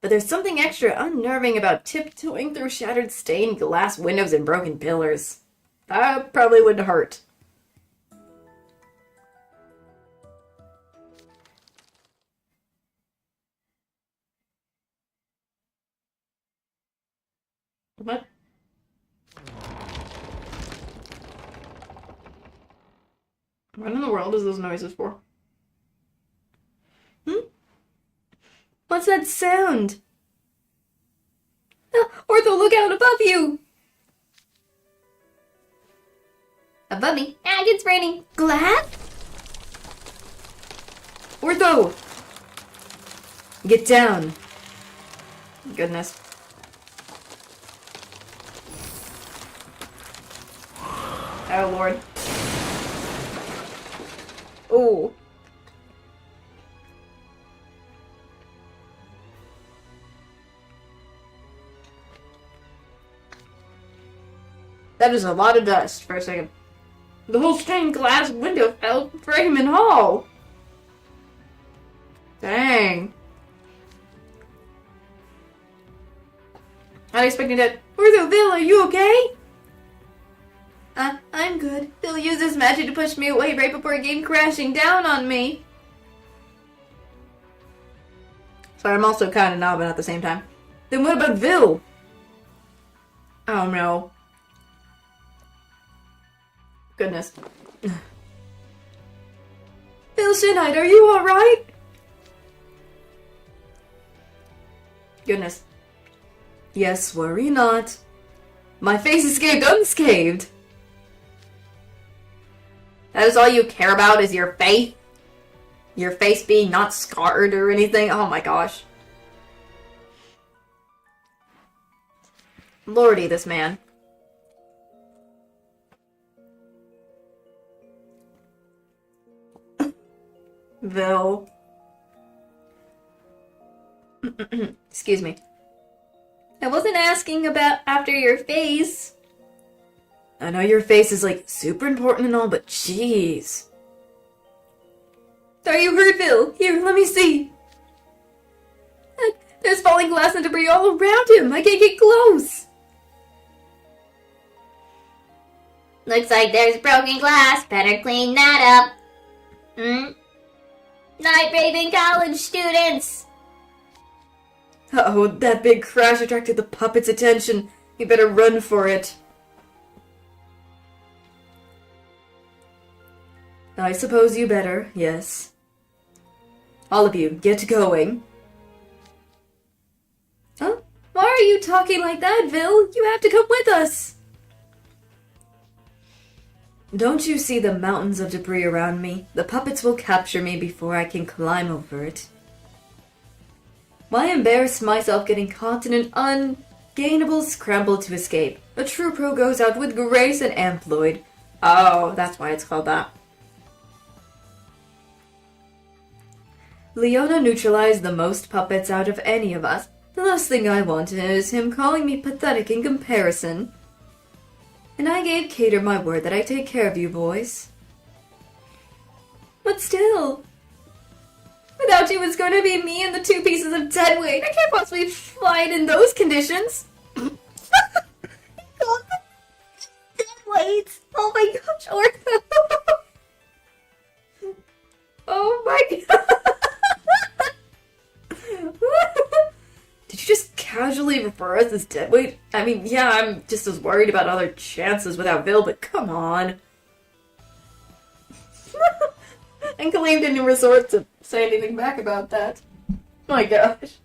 But there's something extra unnerving about tiptoeing through shattered stained glass windows and broken pillars. That probably wouldn't hurt. What? What in the world is those noises for? What's that sound? Ortho, look out above you! Above me? It's raining. Glass? Ortho! Get down. Goodness. Oh, Lord. Ooh. That is a lot of dust for a second. The whole stained glass window fell frame and all. Dang. I was expecting that. Ortho, Vil, are you okay? I'm good. He'll use his magic to push me away right before he came crashing down on me. Sorry, I'm also kind of nobbing at the same time. Then what about Vil? Oh no. Goodness. Vil Shinite, are you alright? Goodness. Yes, worry not. My face escaped unscathed. That is all you care about is your face? Your face being not scarred or anything? Oh my gosh. Lordy, this man. Vil. Excuse me. I wasn't asking about after your face. I know your face is like super important and all, but jeez. Are you hurt, Vil? Here, let me see. There's falling glass and debris all around him. I can't get close. Looks like there's broken glass. Better clean that up. Night Raven College students. Uh-oh, that big crash attracted the puppet's attention. You better run for it. I suppose you better, yes. All of you, get going. Huh? Why are you talking like that, Vil? You have to come with us. Don't you see the mountains of debris around me? The puppets will capture me before I can climb over it. Why embarrass myself getting caught in an ungainable scramble to escape? A true pro goes out with grace and amploid. Oh, that's why it's called that. Leona neutralized the most puppets out of any of us. The last thing I wanted is him calling me pathetic in comparison. And I gave Cater my word that I'd take care of you boys. But still, without you, it's going to be me and the 2 pieces of dead weight. I can't possibly fly it in those conditions. Dead weight. Oh my gosh, Ortho. Oh my god. Did you just casually refer us as deadweight? I mean, yeah, I'm just as worried about other chances without Vil, but come on. And Kaleem didn't resort to say anything back about that. My gosh.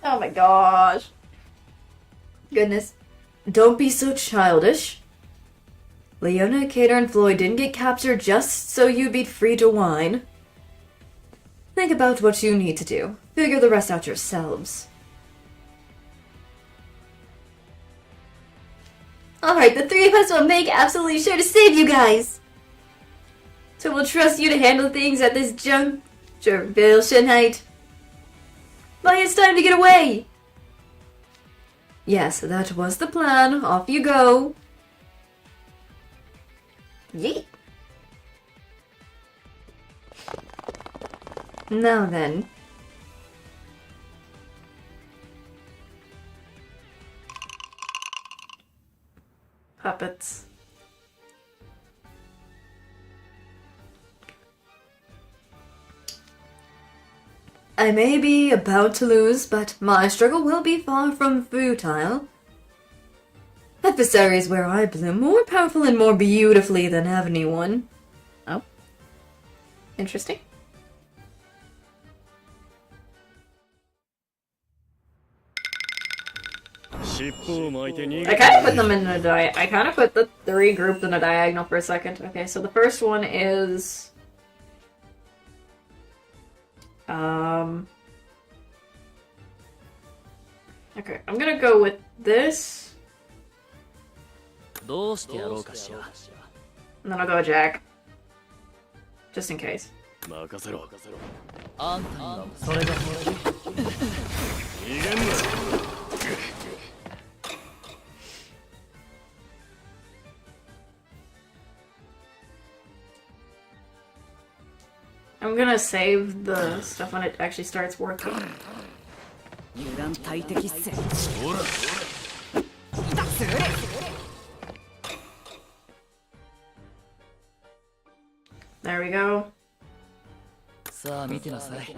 Oh my gosh. Goodness. Don't be so childish. Leona, Cater, and Floyd didn't get captured just so you'd be free to whine. Think about what you need to do. Figure the rest out yourselves. Alright, the 3 of us will make absolutely sure to save you guys. So we'll trust you to handle things at this juncture, Vil Shinite. But it's time to get away. Yes, that was the plan. Off you go. Yeet. Now then. Puppets. I may be about to lose, but my struggle will be far from futile. Adversaries where I bloom more powerful and more beautifully than anyone. Oh. Interesting. I kind of put them in a I kind of put the 3 grouped in a diagonal for a second. Okay, so the first one is okay, I'm gonna go with this. And then I'll go Jack. Just in case. I'm gonna save the stuff when it actually starts working. There we go. さあ見てなさい。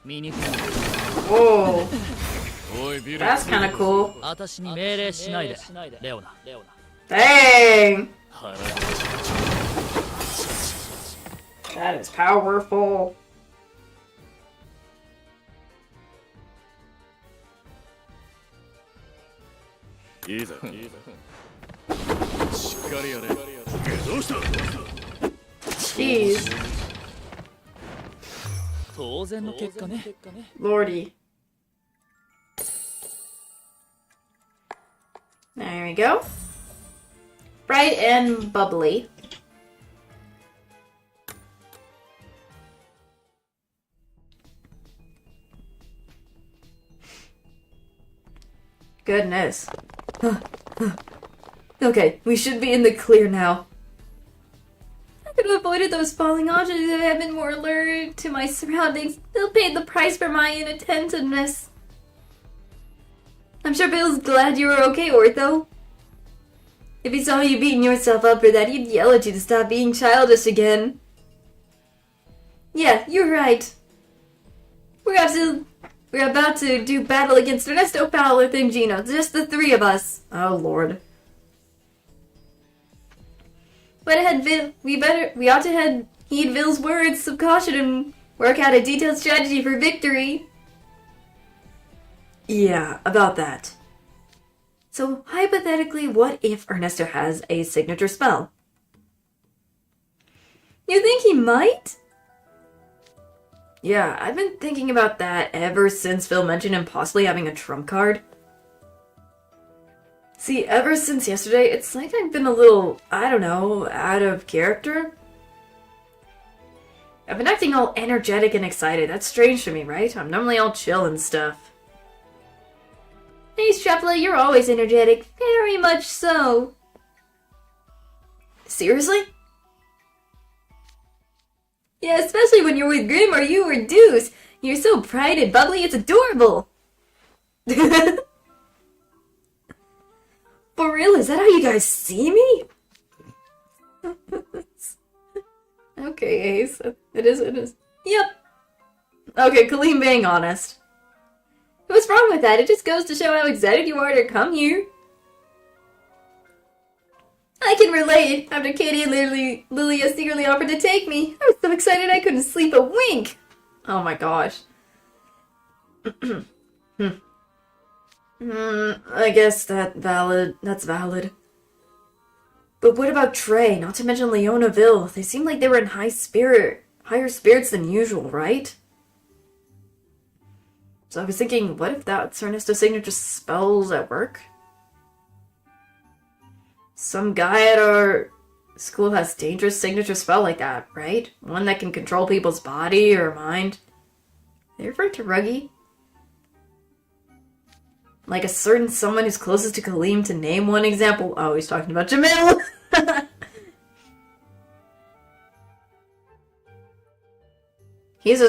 ミニフ Whoa, おいビル。 that's kind of cool. 私に命令しないで。レオナ。 Dang, 腹 that is powerful. いいぜ。しっかりやれ。どうした？ Jeez, 当然の結果ね。 lordy. There we go. Bright and bubbly. Goodness. Okay, we should be in the clear now. I could have avoided those falling objects if I had been more alert to my surroundings. Bill paid the price for my inattentiveness. I'm sure Bill's glad you were okay, Ortho. If he saw you beating yourself up for that, he'd yell at you to stop being childish again. Yeah, you're right. We're about to do battle against Ernesto, Fowler, and Gino. Just the three of us. Oh, Lord. But we ought to heed Ville's words of caution and work out a detailed strategy for victory. Yeah, about that. So, hypothetically, what if Ernesto has a signature spell? You think he might? Yeah, I've been thinking about that ever since Phil mentioned him possibly having a trump card. See, ever since yesterday, it's like I've been a little, I don't know, out of character. I've been acting all energetic and excited. That's strange for me, right? I'm normally all chill and stuff. Hey, Strepla, you're always energetic. Very much so. Seriously? Yeah, especially when you're with Grim or you or Deuce. You're so bright and bubbly, it's adorable. For real? Is that how you guys see me? Okay, Ace. It is. Yep. Okay, Colleen being honest. What's wrong with that? It just goes to show how excited you are to come here. I can relate. After Katie and Lilia secretly offered to take me, I was so excited I couldn't sleep a wink. Oh my gosh. I guess that's valid. But what about Trey? Not to mention Leonaville. They seemed like they were in higher spirits than usual, right? So I was thinking, what if that's Ernesto's signature spells at work? Some guy at our school has dangerous signature spell like that, right? One that can control people's body or mind. They refer to Ruggy? Like a certain someone who's closest to Kaleem, to name one example. Oh, he's talking about Jamil! He's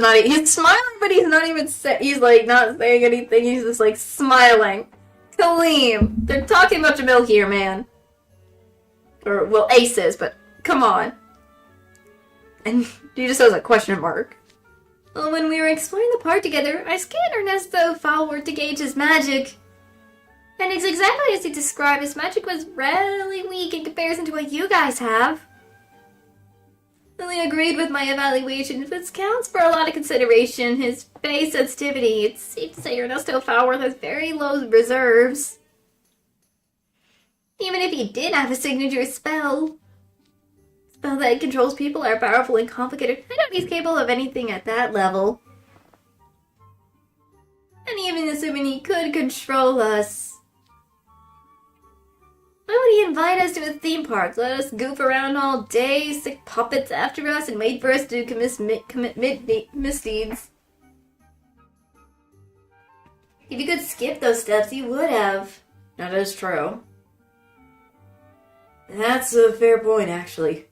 smiling, but he's not even he's like not saying anything. He's just like smiling. Kaleem, they're talking about Jamil here, man. Or well, Ace is, but come on. And he just has a question mark. Well, when we were exploring the park together, I scanned Ernesto Fowler to gauge his magic. And it's exactly as he described. His magic was really weak in comparison to what you guys have. Lily agreed with my evaluation, which counts for a lot of consideration. His face sensitivity. It's safe to say Ernesto Fowler has very low reserves. Even if he did have a signature spell that controls people are powerful and complicated, I doubt he's capable of anything at that level. And even assuming he could control us, why would he invite us to a theme park, let us goof around all day, stick puppets after us, and wait for us to commit misdeeds? If you could skip those steps, you would have. That is true. That's a fair point, actually.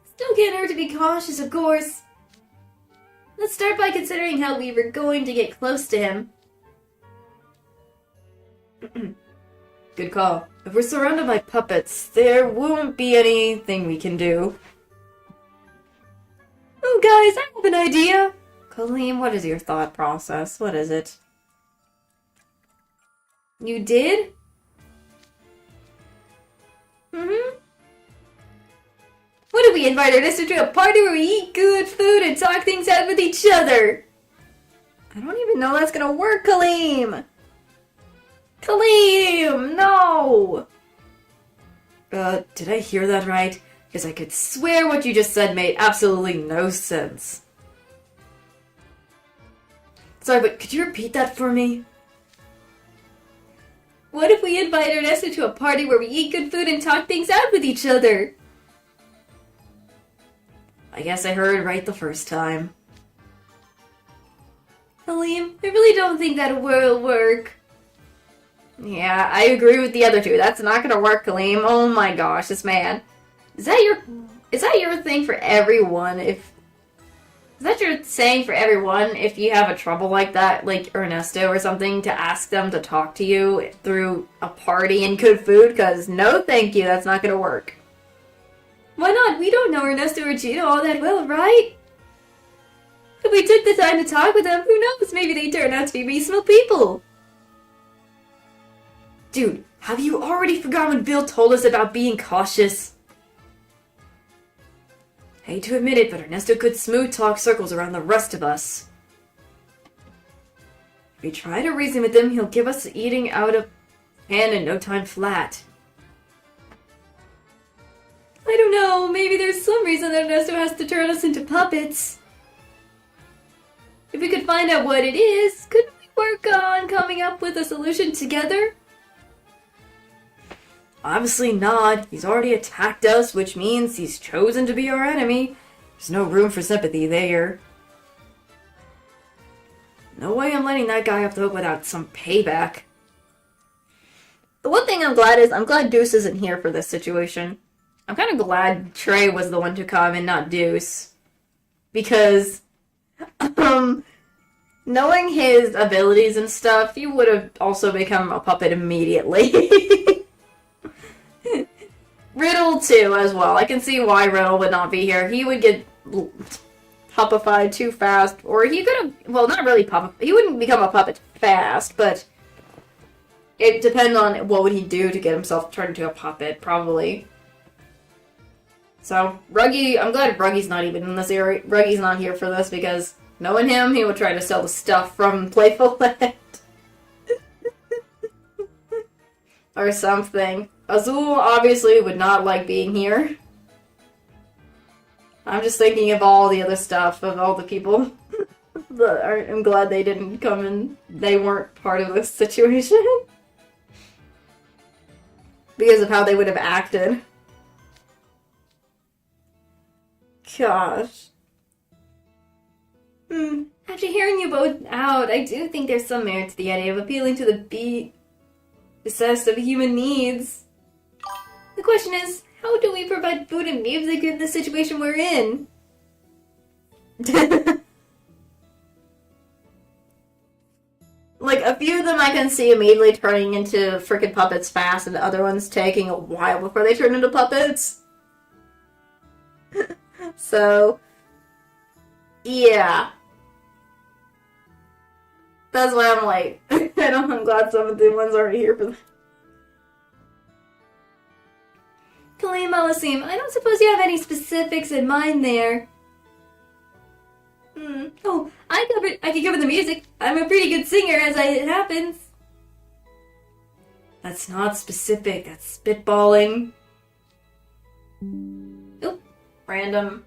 Still can't hurt to be cautious, of course. Let's start by considering how we were going to get close to him. Good call. If we're surrounded by puppets, there won't be anything we can do. Oh, guys, I have an idea! Colleen, what is your thought process? What is it? You did? Mm-hmm. What if we invite our listeners to a party where we eat good food and talk things out with each other? I don't even know that's gonna work, Kaleem! Kaleem! No! Did I hear that right? Because I could swear what you just said made absolutely no sense. Sorry, but could you repeat that for me? What if we invite Ernesto to a party where we eat good food and talk things out with each other? I guess I heard it right the first time. Aleem, I really don't think that will work. Yeah, I agree with the other two. That's not gonna work, Aleem. Oh my gosh, this man. Is that your thing for everyone? Is that your saying for everyone if you have a trouble like that, like Ernesto or something, to ask them to talk to you through a party and good food? Because no thank you, that's not gonna work. Why not? We don't know Ernesto or Gino all that well, right? If we took the time to talk with them, who knows? Maybe they turn out to be reasonable people. Dude, have you already forgotten when Bill told us about being cautious? Hate to admit it, but Ernesto could smooth talk circles around the rest of us. If we try to reason with him, he'll give us the eating out of hand in no time flat. I don't know, maybe there's some reason that Ernesto has to turn us into puppets. If we could find out what it is, couldn't we work on coming up with a solution together? Obviously not. He's already attacked us, which means he's chosen to be our enemy. There's no room for sympathy there. No way I'm letting that guy off the hook without some payback. The one thing I'm glad Deuce isn't here for this situation. I'm kind of glad Trey was the one to come and not Deuce. Because, knowing his abilities and stuff, he would have also become a puppet immediately. Riddle too, as well. I can see why Riddle would not be here. He would get puppified too fast, or he could have, well, not really he wouldn't become a puppet fast, but it depends on what would he do to get himself turned into a puppet, probably. So, Ruggy, I'm glad Ruggy's not even in this area. Ruggy's not here for this, because knowing him, he would try to sell the stuff from Playful Land. Or something. Azul obviously would not like being here. I'm just thinking of all the other stuff, of all the people. I'm glad they didn't come and they weren't part of this situation. Because of how they would have acted. Gosh. After hearing you both out, I do think there's some merit to the idea of appealing to the obsessed of human needs. The question is, how do we provide food and music in the situation we're in? Like, a few of them I can see immediately turning into frickin' puppets fast, and the other ones taking a while before they turn into puppets. So, yeah. That's why I'm like, I'm glad some of the ones aren't here for that. Kaleem Alasim, I don't suppose you have any specifics in mind there. Oh, I can cover the music. I'm a pretty good singer as it happens. That's not specific, that's spitballing. Oop, random.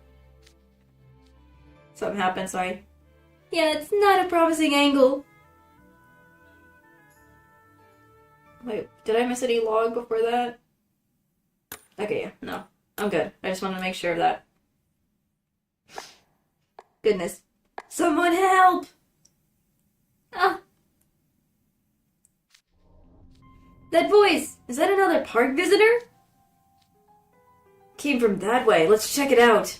Something happened, sorry. Yeah, it's not a promising angle. Wait, did I miss any log before that? Okay, yeah, no. I'm good. I just wanted to make sure of that. Goodness. Someone help! Ah. That voice! Is that another park visitor? Came from that way. Let's check it out.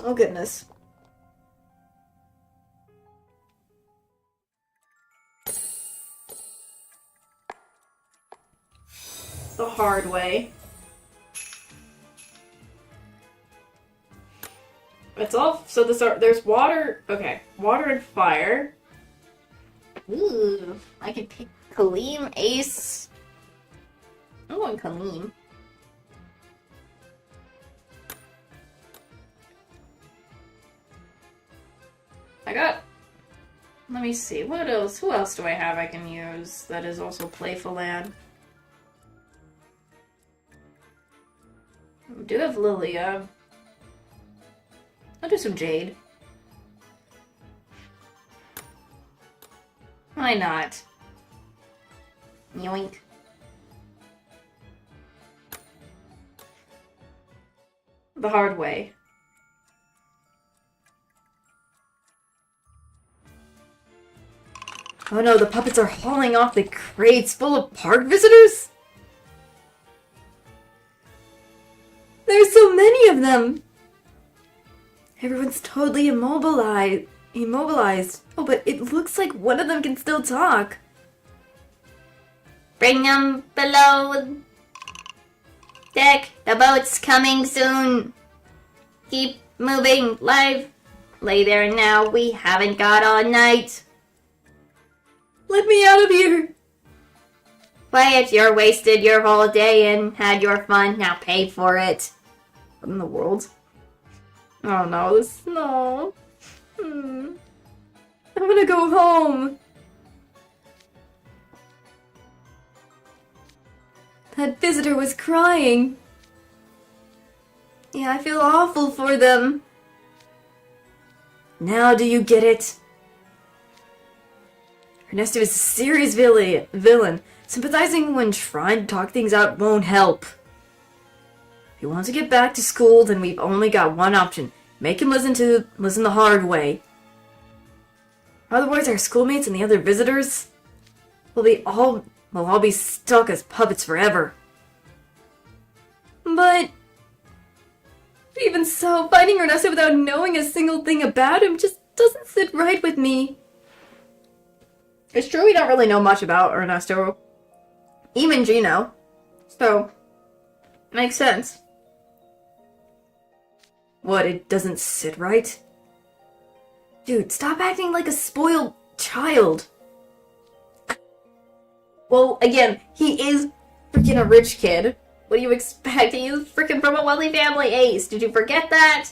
Oh, goodness. the hard way. It's all so there's water. Okay, water and fire. Ooh, I can pick Kaleem, Ace. I'm going Kaleem. I got. Let me see. What else? Who else do I have I can use that is also Playful land? I do have Lilia. I'll do some Jade. Why not? Yoink. The hard way. Oh no, the puppets are hauling off the crates full of park visitors? There's so many of them! Everyone's totally immobilized. Oh, but it looks like one of them can still talk. Bring them below deck. The boat's coming soon. Keep moving. Live. Lay there now. We haven't got all night. Let me out of here! Quiet. You're wasted your whole day and had your fun. Now pay for it. What in the world? Oh no, this no. I'm gonna go home. That visitor was crying. Yeah, I feel awful for them. Now do you get it? Ernesto is a serious villain. Sympathizing when trying to talk things out won't help. If he wants to get back to school, then we've only got one option. Make him listen the hard way. Otherwise, our schoolmates and the other visitors will all be stuck as puppets forever. But even so, fighting Ernesto without knowing a single thing about him just doesn't sit right with me. It's true we don't really know much about Ernesto. Even Gino. So, makes sense. What, it doesn't sit right? Dude, stop acting like a spoiled child. Well, again, he is freaking a rich kid. What do you expect? He is freaking from a wealthy family, Ace. Did you forget that?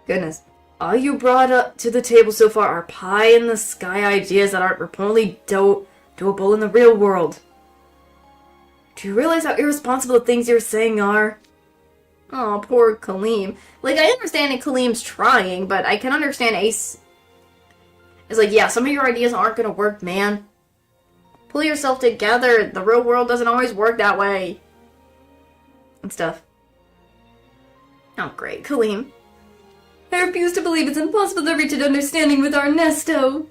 Goodness. All you brought up to the table so far are pie-in-the-sky ideas that aren't remotely doable in the real world. Do you realize how irresponsible the things you're saying are? Oh, poor Kaleem. Like, I understand that Kaleem's trying, but I can understand Ace is like, yeah, some of your ideas aren't gonna work, man. Pull yourself together. The real world doesn't always work that way. And stuff. Oh, great. Kaleem. I refuse to believe it's impossible to reach an understanding with Ernesto.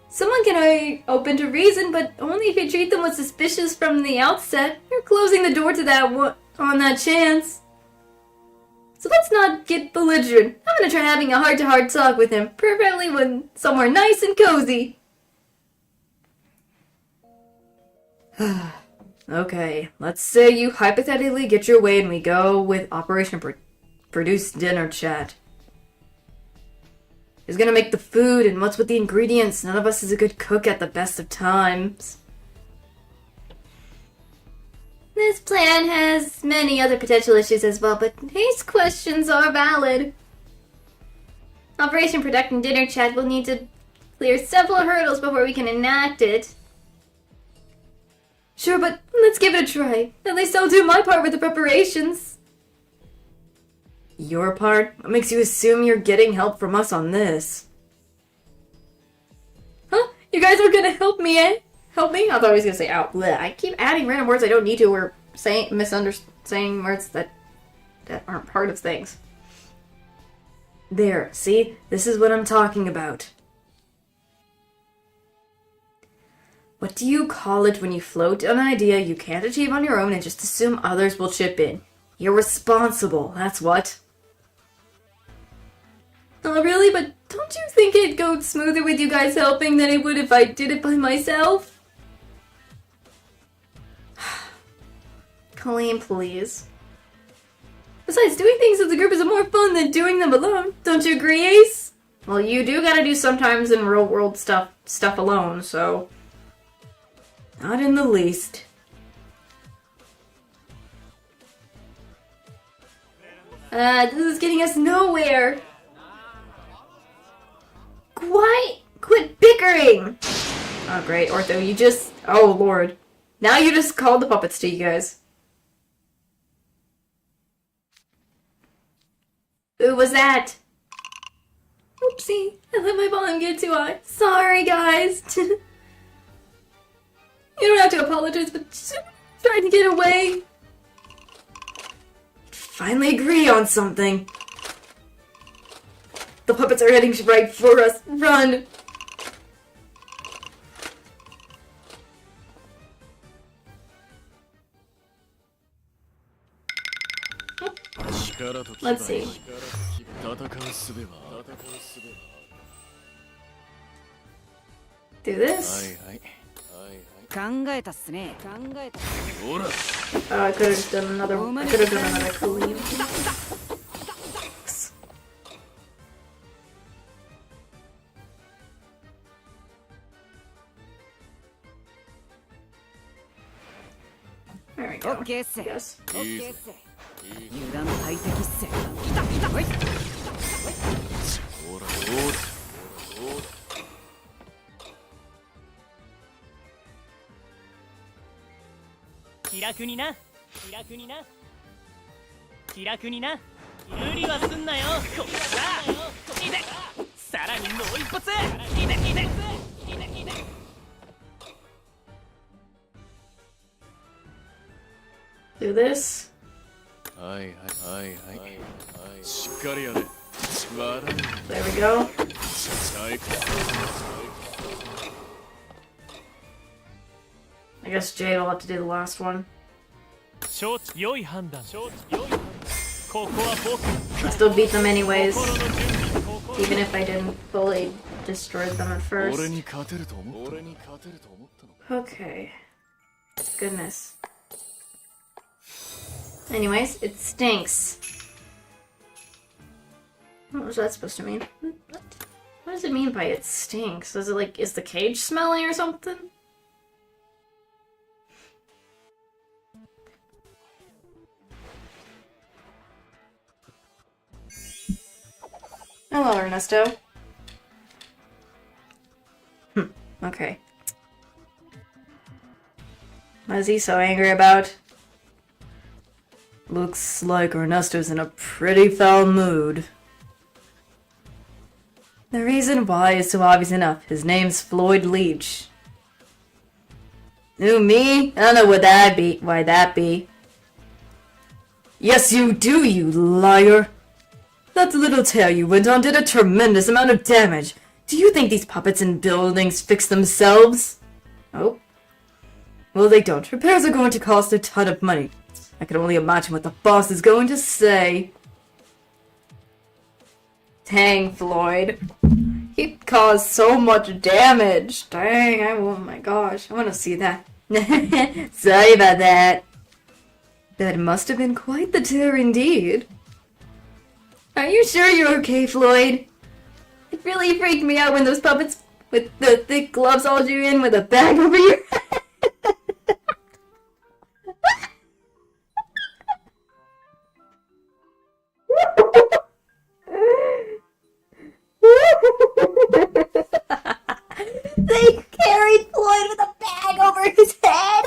Someone can be open to reason, but only if you treat them with suspicious from the outset. You're closing the door to that on that chance. So let's not get belligerent. I'm gonna try having a heart-to-heart talk with him, preferably when somewhere nice and cozy. Okay, let's say you hypothetically get your way and we go with Operation Produce Dinner Chat. Who's gonna make the food and what's with the ingredients? None of us is a good cook at the best of times. This plan has many other potential issues as well, but these questions are valid. Operation Production Dinner Chat will need to clear several hurdles before we can enact it. Sure, but let's give it a try. At least I'll do my part with the preparations. Your part? What makes you assume you're getting help from us on this? Huh? You guys are gonna help me, eh? Help me? I thought he was gonna say out. Bleh. I keep adding random words I don't need to, or saying words that aren't part of things. There, see? This is what I'm talking about. What do you call it when you float an idea you can't achieve on your own and just assume others will chip in? You're responsible, that's what. Oh, really? But don't you think it'd go smoother with you guys helping than it would if I did it by myself? Colleen, please. Besides, doing things as a group is more fun than doing them alone. Don't you agree, Ace? Well, you do gotta do sometimes in real world stuff alone, so... Not in the least. This is getting us nowhere. Quit bickering! Oh, great, Ortho, you just... Oh, Lord. Now you just called the puppets to you guys. Who was that? Oopsie, I let my volume get too high. Sorry, guys. You don't have to apologize, but just trying to get away. Finally agree on something. The puppets are heading right for us. Run! Let's see. Do this. Oh, I could have done another. I could have done another Colleen. There we go. Yes. 油断大敵っせ。いたいた。ほい。ほらほら。気楽にな気楽にな気楽にな無理はすんなよこっちだいでさらにもう一発いでいでいでいで Do this. はいはいはいはいしっかりやれ笑う There we go. 最高 I guess Jade will have to do the last one. 承知良い判断承知良い判断ここは僕 I'll still beat them anyways, 心の準備心 even if I didn't fully destroy them at 俺 first. に勝てると思った俺に勝てると思ったのか Okay. Goodness. Anyways, it stinks. What was that supposed to mean? What does it mean by it stinks? Is it like, is the cage smelly or something? Hello, Ernesto. Okay. What is he so angry about? Looks like Ernesto's in a pretty foul mood. The reason why is so obvious enough. His name's Floyd Leach. Who, me? I don't know what that be. Why that be? Yes, you do, you liar! That little tail you went on did a tremendous amount of damage. Do you think these puppets and buildings fix themselves? Oh. Well, they don't. Repairs are going to cost a ton of money. I can only imagine what the boss is going to say. Dang, Floyd. He caused so much damage. Dang, oh my gosh. I want to see that. Sorry about that. That must have been quite the tear indeed. Are you sure you're okay, Floyd? It really freaked me out when those puppets with the thick gloves hauled you in with a bag over your head. They carried Floyd with a bag over his head.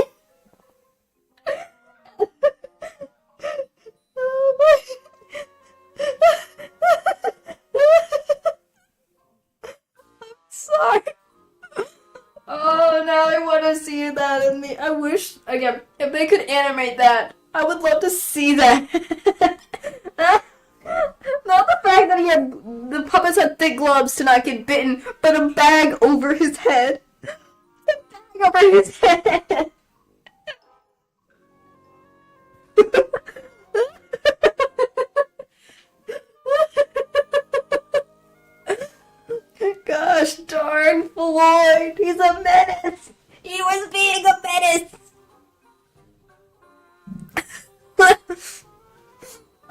Sorry. Oh, now I want to see that in the. I wish again if they could animate that. I would love to see that. Not the fact that the puppets had thick gloves to not get bitten, but a bag over his head. A bag over his head. Gosh darn Floyd, he's a menace. He was being a menace.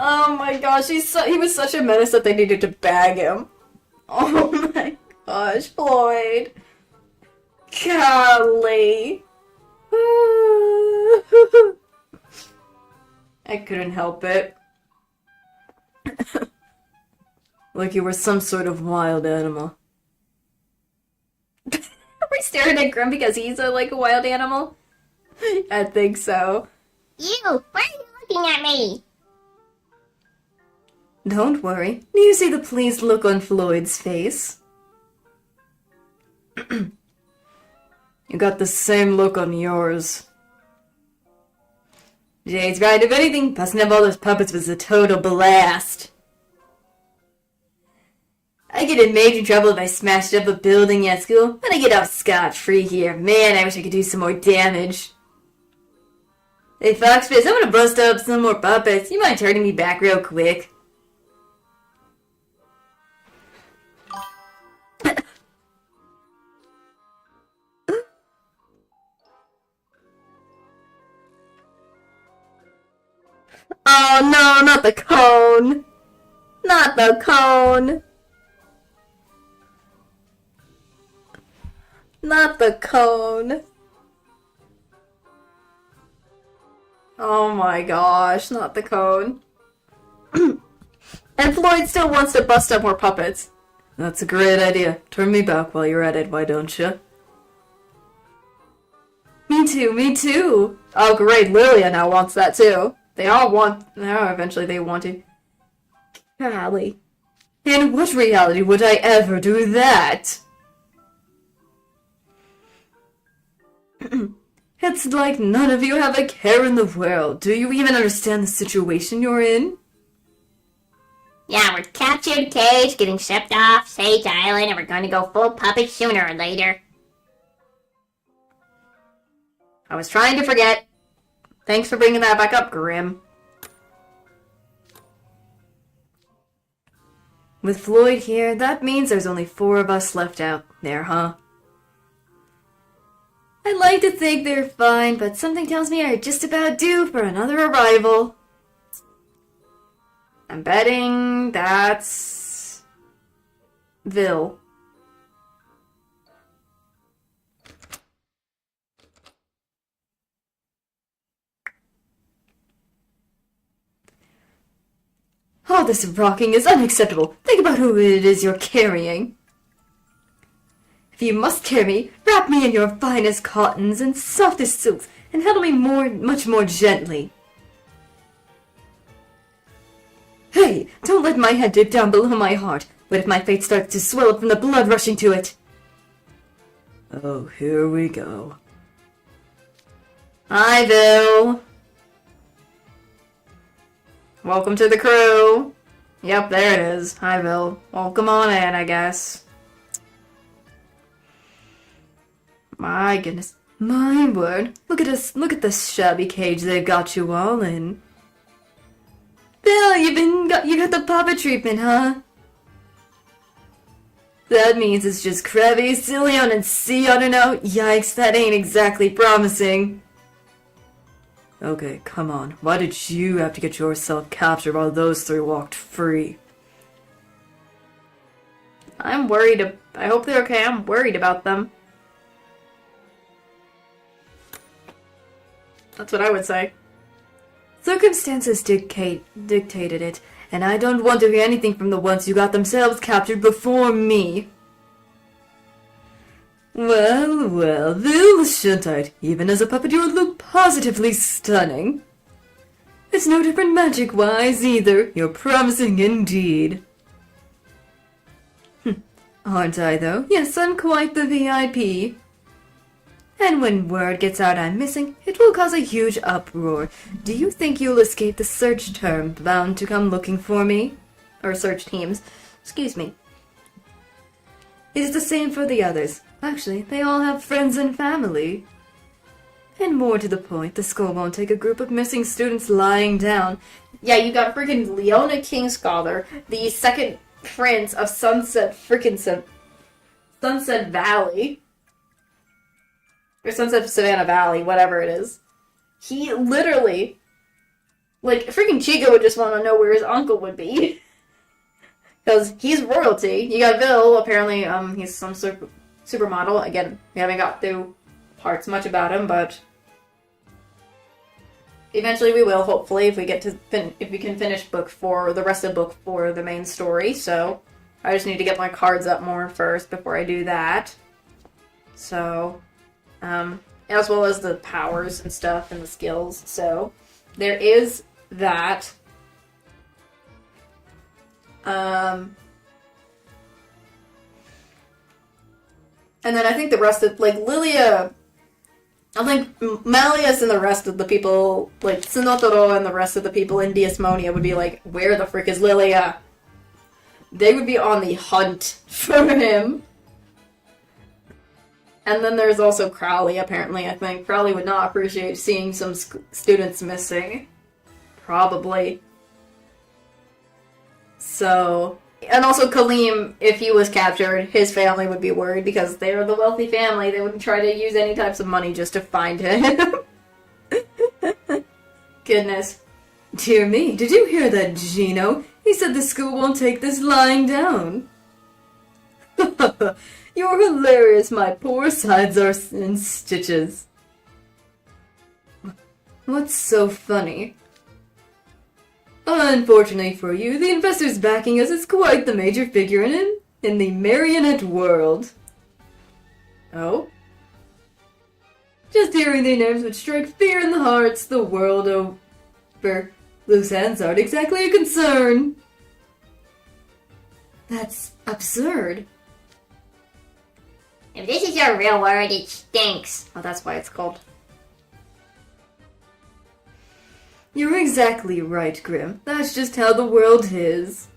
Oh my gosh, he was such a menace that they needed to bag him. Oh my gosh, Floyd. Golly. I couldn't help it. Like you were some sort of wild animal. Are we staring at Grim because he's a wild animal? I think so. You! Why are you looking at me? Don't worry. Do you see the pleased look on Floyd's face? You got the same look on yours. Jade's right. If anything, busting up all those puppets was a total blast. I get in major trouble if I smashed up a building at school, but I get off scot-free here. Man, I wish I could do some more damage. Hey, Foxface, I'm gonna bust up some more puppets. You mind turning me back real quick? Oh no, not the cone! Not the cone! Not the cone! Oh my gosh, not the cone. And Floyd still wants to bust up more puppets. That's a great idea. Turn me back while you're at it, why don't you? Me too, me too! Oh great, Lilia now wants that too. They all want... Now eventually they want to. Golly. In what reality would I ever do that? It's like none of you have a care in the world. Do you even understand the situation you're in? Yeah, we're captured, caged, getting shipped off Sage Island, and we're going to go full puppet sooner or later. I was trying to forget. Thanks for bringing that back up, Grim. With Floyd here, that means there's only 4 of us left out there, huh? I'd like to think they're fine, but something tells me I'm just about due for another arrival. I'm betting that's... Vil. All this rocking is unacceptable. Think about who it is you're carrying. If you must carry me, wrap me in your finest cottons and softest silks, and handle me much more gently. Hey, don't let my head dip down below my heart. What if my fate starts to swell up from the blood rushing to it? Oh, here we go. Hi, Vil. Welcome to the crew. Yep, there it is. Hi, Vil. Welcome on in, I guess. My goodness. My word. Look at us. Look at this shabby cage they've got you all in. Bill, you got the puppet treatment, huh? That means it's just Krabby, Cillion, and Sion now. Yikes, that ain't exactly promising. Okay, come on. Why did you have to get yourself captured while those 3 walked free? I'm worried. I hope they're okay. I'm worried about them. That's what I would say. Circumstances dictated it, and I don't want to hear anything from the ones who got themselves captured before me. Well, well, Vil Shuntite, even as a puppet you look positively stunning. It's no different magic-wise either. You're promising indeed. Aren't I, though? Yes, I'm quite the VIP. And when word gets out I'm missing, it will cause a huge uproar. Do you think you'll escape the search term bound to come looking for me? Or search teams. Excuse me. It is the same for the others. Actually, they all have friends and family. And more to the point, the school won't take a group of missing students lying down. Yeah, you got freaking Leona Kingscholar, the second prince of Sunset Valley. Or Sunset Savannah Valley, whatever it is. He literally Like, freaking Chico would just want to know where his uncle would be. Because he's royalty. You got Bill, apparently, he's some supermodel. Again, we haven't got through parts much about him, but eventually we will, hopefully, if we get to if we can finish the rest of book 4, the main story. So I just need to get my cards up more first before I do that. So, as well as the powers and stuff and the skills. So there is that. And then I think the rest of, like, Lilia, I think Malleus and the rest of the people, like, Tsunotaro and the rest of the people in Diasmonia would be like, where the frick is Lilia? They would be on the hunt for him. And then there's also Crowley, apparently. I think Crowley would not appreciate seeing some students missing. Probably. So, and also Kaleem, if he was captured, his family would be worried because they're the wealthy family. They wouldn't try to use any types of money just to find him. Goodness. Dear me, did you hear that, Gino? He said the school won't take this lying down. You're hilarious, my poor sides are in stitches. What's so funny? Unfortunately for you, the investor's backing us is quite the major figure in the Marionette world. Oh? Just hearing their names would strike fear in the hearts the world over. Loose ends aren't exactly a concern. That's absurd. If this is your real word, it stinks. Oh, that's why it's called. You're exactly right, Grim. That's just how the world is.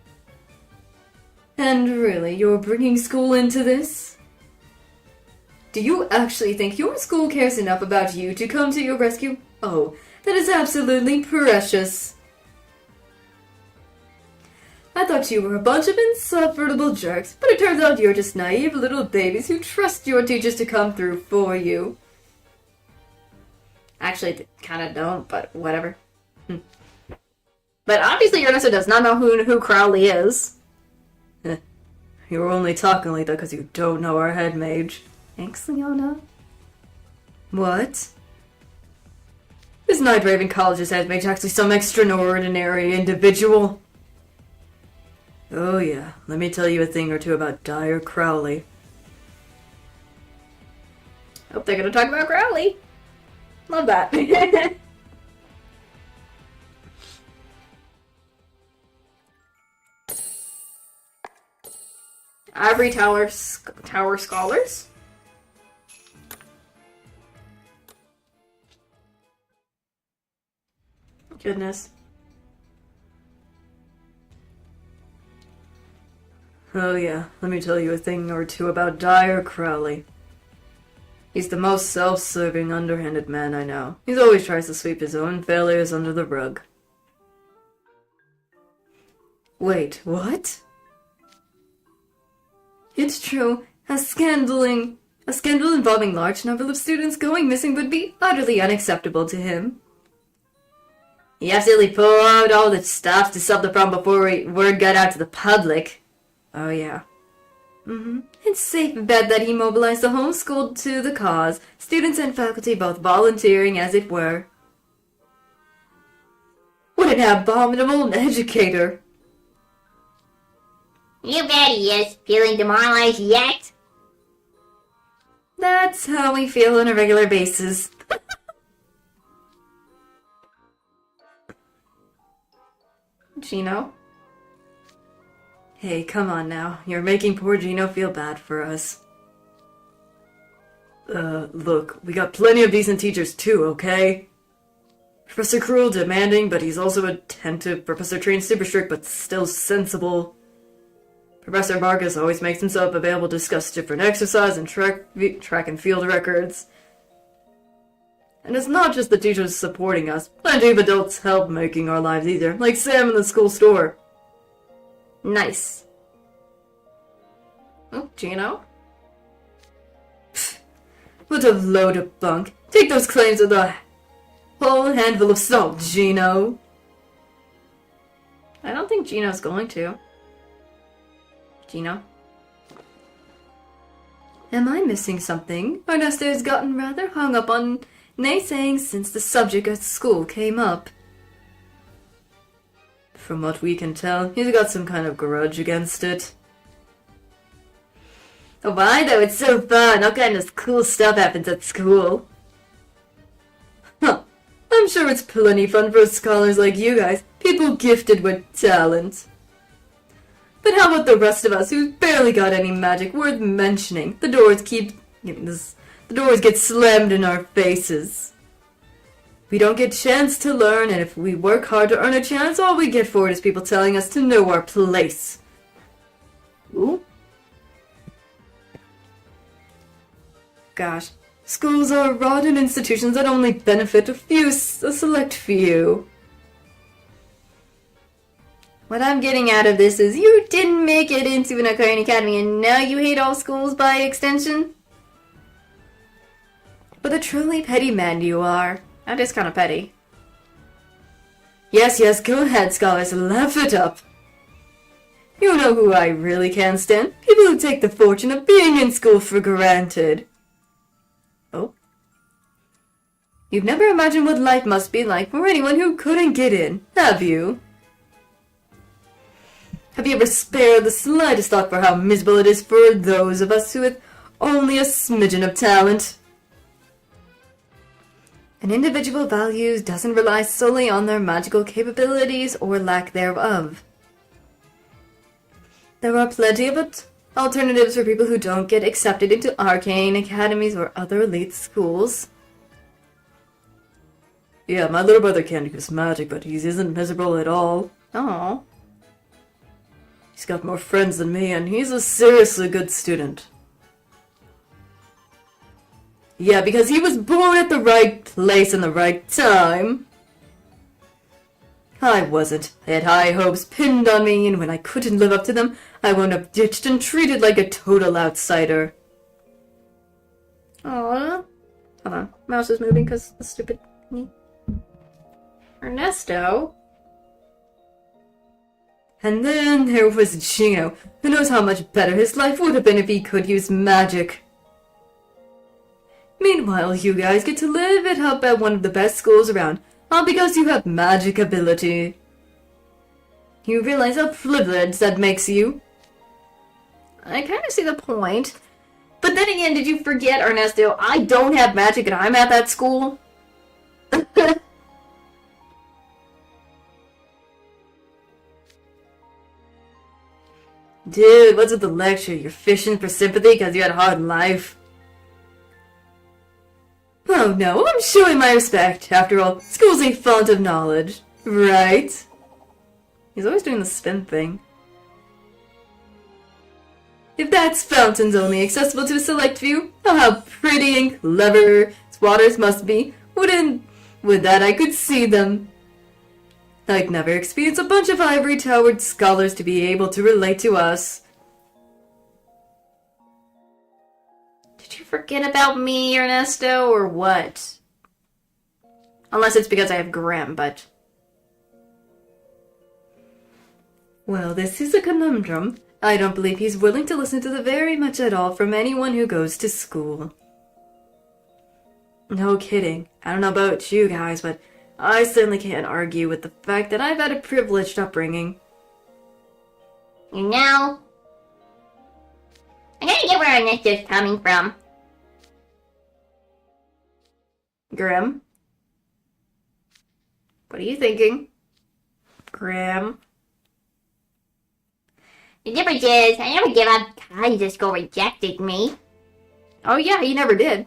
And really, you're bringing school into this? Do you actually think your school cares enough about you to come to your rescue? Oh, that is absolutely precious. I thought you were a bunch of insufferable jerks, but it turns out you're just naive little babies who trust your teachers to come through for you. Actually, they kind of don't, but whatever. But obviously Ernesto does not know who Crowley is. You're only talking like that because you don't know our head mage. Thanks, Leona. What? This Night Raven College's head mage actually some extraordinary individual. Oh yeah, let me tell you a thing or two about Dire Crowley. Hope they're gonna talk about Crowley. Love that. Ivory Tower Scholars. Goodness. Oh yeah, let me tell you a thing or two about Dire Crowley. He's the most self-serving, underhanded man I know. He always tries to sweep his own failures under the rug. Wait, what? It's true. A scandal involving large number of students going missing would be utterly unacceptable to him. He absolutely pulled out all the stops to solve the problem before word got out to the public. Oh yeah. It's safe to bet that he mobilized the whole school to the cause, students and faculty both volunteering as it were. What an abominable educator! You bet he is. Feeling demoralized yet? That's how we feel on a regular basis. Gino. Hey, come on now. You're making poor Gino feel bad for us. Look, we got plenty of decent teachers too, okay? Professor Cruel demanding, but he's also attentive. Professor Train super strict, but still sensible. Professor Marcus always makes himself available to discuss different exercise and track and field records. And it's not just the teachers supporting us. Plenty of adults help making our lives easier, like Sam in the school store. Nice. Oh, Gino. What a load of bunk. Take those claims with a whole handful of salt, Gino. I don't think Gino's going to. Gino? Am I missing something? Ernesto has gotten rather hung up on naysaying since the subject at school came up. From what we can tell, he's got some kind of grudge against it. Oh, why though? It's so fun. All kind of cool stuff happens at school. Huh. I'm sure it's plenty fun for scholars like you guys, people gifted with talent. But how about the rest of us who barely got any magic worth mentioning? The doors get slammed in our faces. We don't get chance to learn, and if we work hard to earn a chance, all we get for it is people telling us to know our place. Ooh. Gosh, schools are rotten institutions that only benefit a select few. What I'm getting out of this is you didn't make it into an Aquarian Academy and now you hate all schools by extension? What a truly petty man you are. That is kind of petty. Yes, go ahead, scholars, laugh it up. You know who I really can't stand? People who take the fortune of being in school for granted. Oh? You've never imagined what life must be like for anyone who couldn't get in, have you? Have you ever spared the slightest thought for how miserable it is for those of us who have only a smidgen of talent? An individual value doesn't rely solely on their magical capabilities or lack thereof. There are plenty of alternatives for people who don't get accepted into arcane academies or other elite schools. Yeah, my little brother can't use magic, but he isn't miserable at all. Oh. He's got more friends than me, and he's a seriously good student. Yeah, because he was born at the right place in the right time. I wasn't. I had high hopes pinned on me, and when I couldn't live up to them, I wound up ditched and treated like a total outsider. Aww. Hold on. Mouse is moving because the stupid... Ernesto? And then there was Gino, who knows how much better his life would have been if he could use magic. Meanwhile, you guys get to live it up at one of the best schools around, all because you have magic ability. You realize how privileged that makes you? I kind of see the point. But then again, did you forget, Ernesto, I don't have magic and I'm at that school? Dude, what's with the lecture? You're fishing for sympathy because you had a hard life? Oh no, I'm showing my respect. After all, school's a font of knowledge, right? He's always doing the spin thing. If that's fountains only accessible to a select few, oh how pretty and clever its waters must be. Would that I could see them. I'd never experience a bunch of ivory-towered scholars to be able to relate to us. Did you forget about me, Ernesto, or what? Unless it's because I have Grimm, but... Well, this is a conundrum. I don't believe he's willing to listen to the very much at all from anyone who goes to school. No kidding. I don't know about you guys, but I certainly can't argue with the fact that I've had a privileged upbringing. You know, I gotta get where Ernesto's coming from. Grimm? What are you thinking? Grimm? The difference is, I never give up because the school rejected me. Oh yeah, you never did.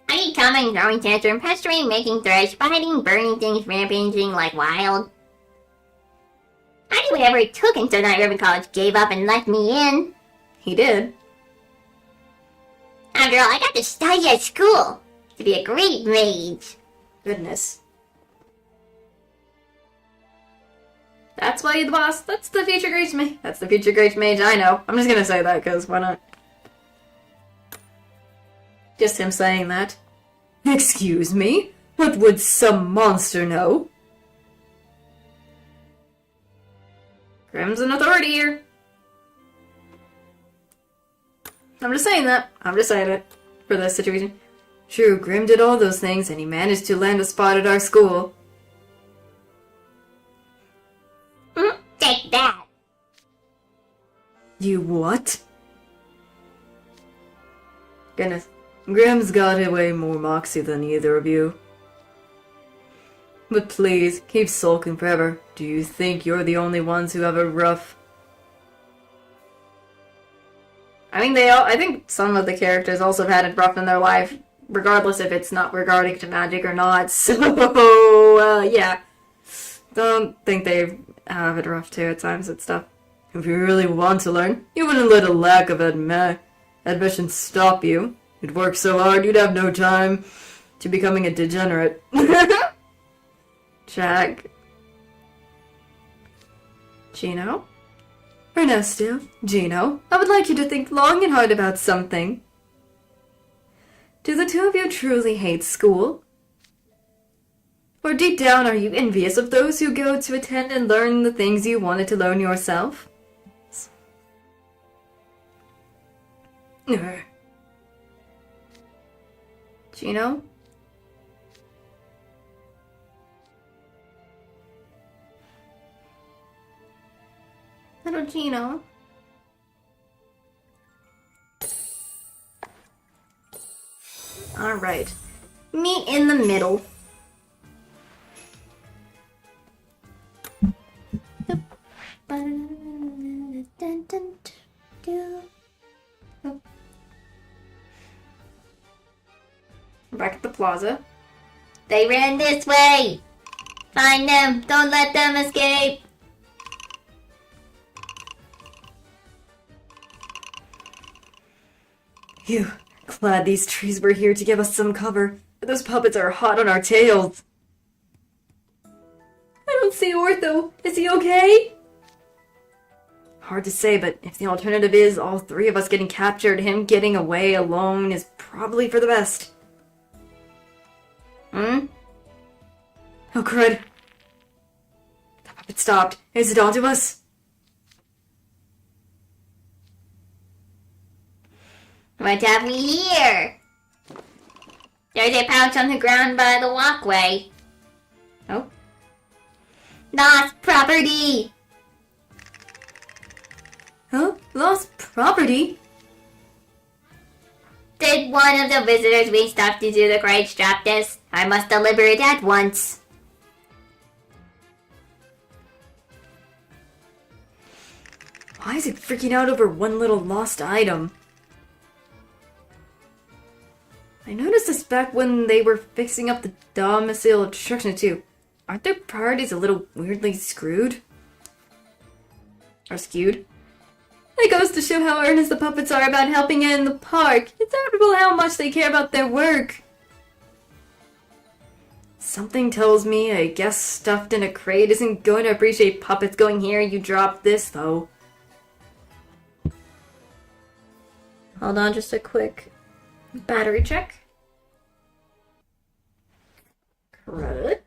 I keep coming, throwing tantrum, pestering, making threats, fighting, burning things, rampaging like wild. I did whatever it took until Night Ribbon College gave up and let me in. He did. After all, I got to study at school to be a great mage. Goodness. That's why you're the boss. That's the future great mage. That's the future great mage, I know. I'm just gonna say that, because why not? Just him saying that. Excuse me? What would some monster know? Grim's an authority here. I'm just saying that. I'm just saying it. For this situation. True, Grim did all those things, and he managed to land a spot at our school. Take that. You what? Goodness. Grim's got way more moxie than either of you. But please, keep sulking forever. Do you think you're the only ones who have it rough? I mean, I think some of the characters also have had it rough in their life, regardless if it's not regarding to magic or not. So, yeah. Don't think they have it rough too at times and stuff. If you really want to learn, you wouldn't let a lack of admission stop you. You'd work so hard, you'd have no time to becoming a degenerate. Jack. Gino? Ernesto, Gino, I would like you to think long and hard about something. Do the two of you truly hate school? Or deep down, are you envious of those who go to attend and learn the things you wanted to learn yourself? Gino? Little Gino. Alright. Meet in the middle. We're back at the plaza. They ran this way. Find them. Don't let them escape. Phew, glad these trees were here to give us some cover. But those puppets are hot on our tails. I don't see Ortho. Is he okay? Hard to say, but if the alternative is all three of us getting captured, him getting away alone is probably for the best. Oh crud. The puppet stopped. Is it onto us? What have we here? There's a pouch on the ground by the walkway. Oh. Lost property! Huh? Lost property? Did one of the visitors bring stuff to do the crate strap this? I must deliver it at once. Why is it freaking out over one little lost item? I noticed this back when they were fixing up the domicile obstruction too. Aren't their priorities a little weirdly screwed? Or skewed? It goes to show how earnest the puppets are about helping in the park. It's admirable how much they care about their work. Something tells me a guest stuffed in a crate isn't going to appreciate puppets going here. You drop this, though. Hold on just a quick battery check. Credit.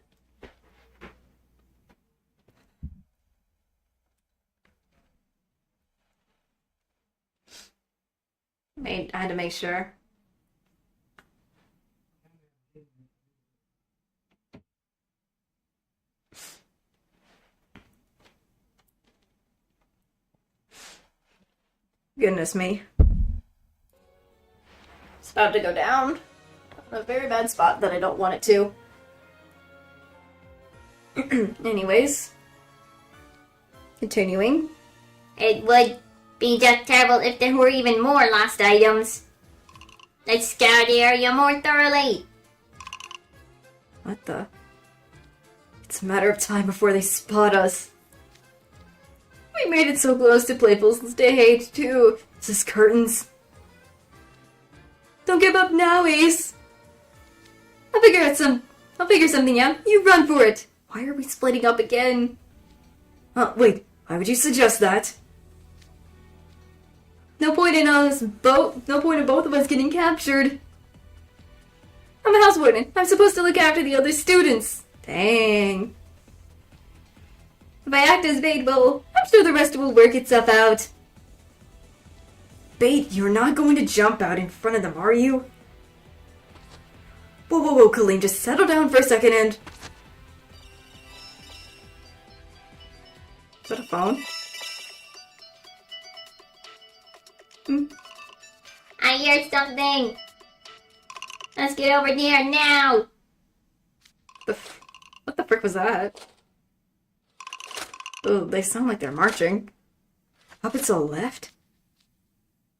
I had to make sure. Goodness me. It's about to go down. A very bad spot that I don't want it to. Anyways. Continuing. It would be just terrible if there were even more lost items. Let's scour the area more thoroughly. What the? It's a matter of time before they spot us. We made it so close to Playful's stage, too. It's just curtains. Don't give up now, Ace. I'll figure something out. You run for it. Why are we splitting up again? Wait. Why would you suggest that? No point in both of us getting captured. I'm a house warden. I'm supposed to look after the other students. Dang. If I act as bait, well, I'm sure the rest will work itself out. Bait, you're not going to jump out in front of them, are you? Whoa, whoa, whoa, Colleen, just settle down for a second and... Is that a phone? I hear something. Let's get over there now. What the frick was that? Oh, they sound like they're marching. Up and to the left?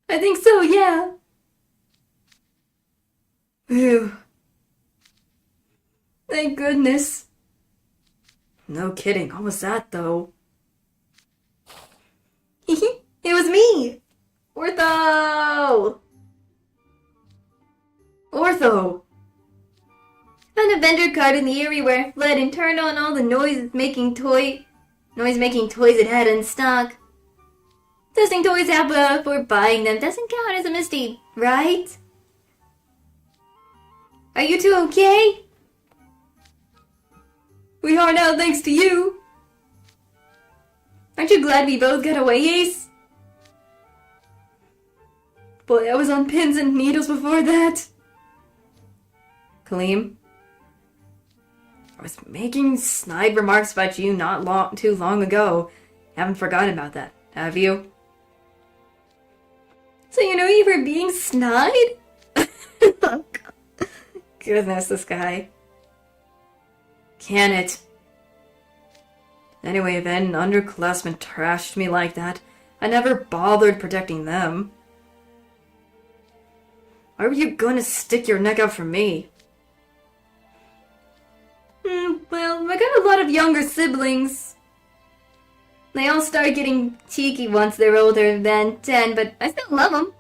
I think so, yeah. Phew. Thank goodness. No kidding, what was that, though? It was me! Ortho! Ortho! Found a vendor card in the area where I fled and turned on all the noise-making toys it had in stock. Testing toys out before buying them doesn't count as a misdeed, right? Are you two okay? We are now thanks to you. Aren't you glad we both got away, Ace? Boy, I was on pins and needles before that. Kaleem, I was making snide remarks about you not too long ago. Haven't forgotten about that, have you? So you know you were being snide? Oh, goodness, this guy. Can it? Anyway, then, underclassmen trashed me like that. I never bothered protecting them. Why were you gonna stick your neck out for me? Well, I got a lot of younger siblings. They all started getting cheeky once they were older than 10, but I still love them.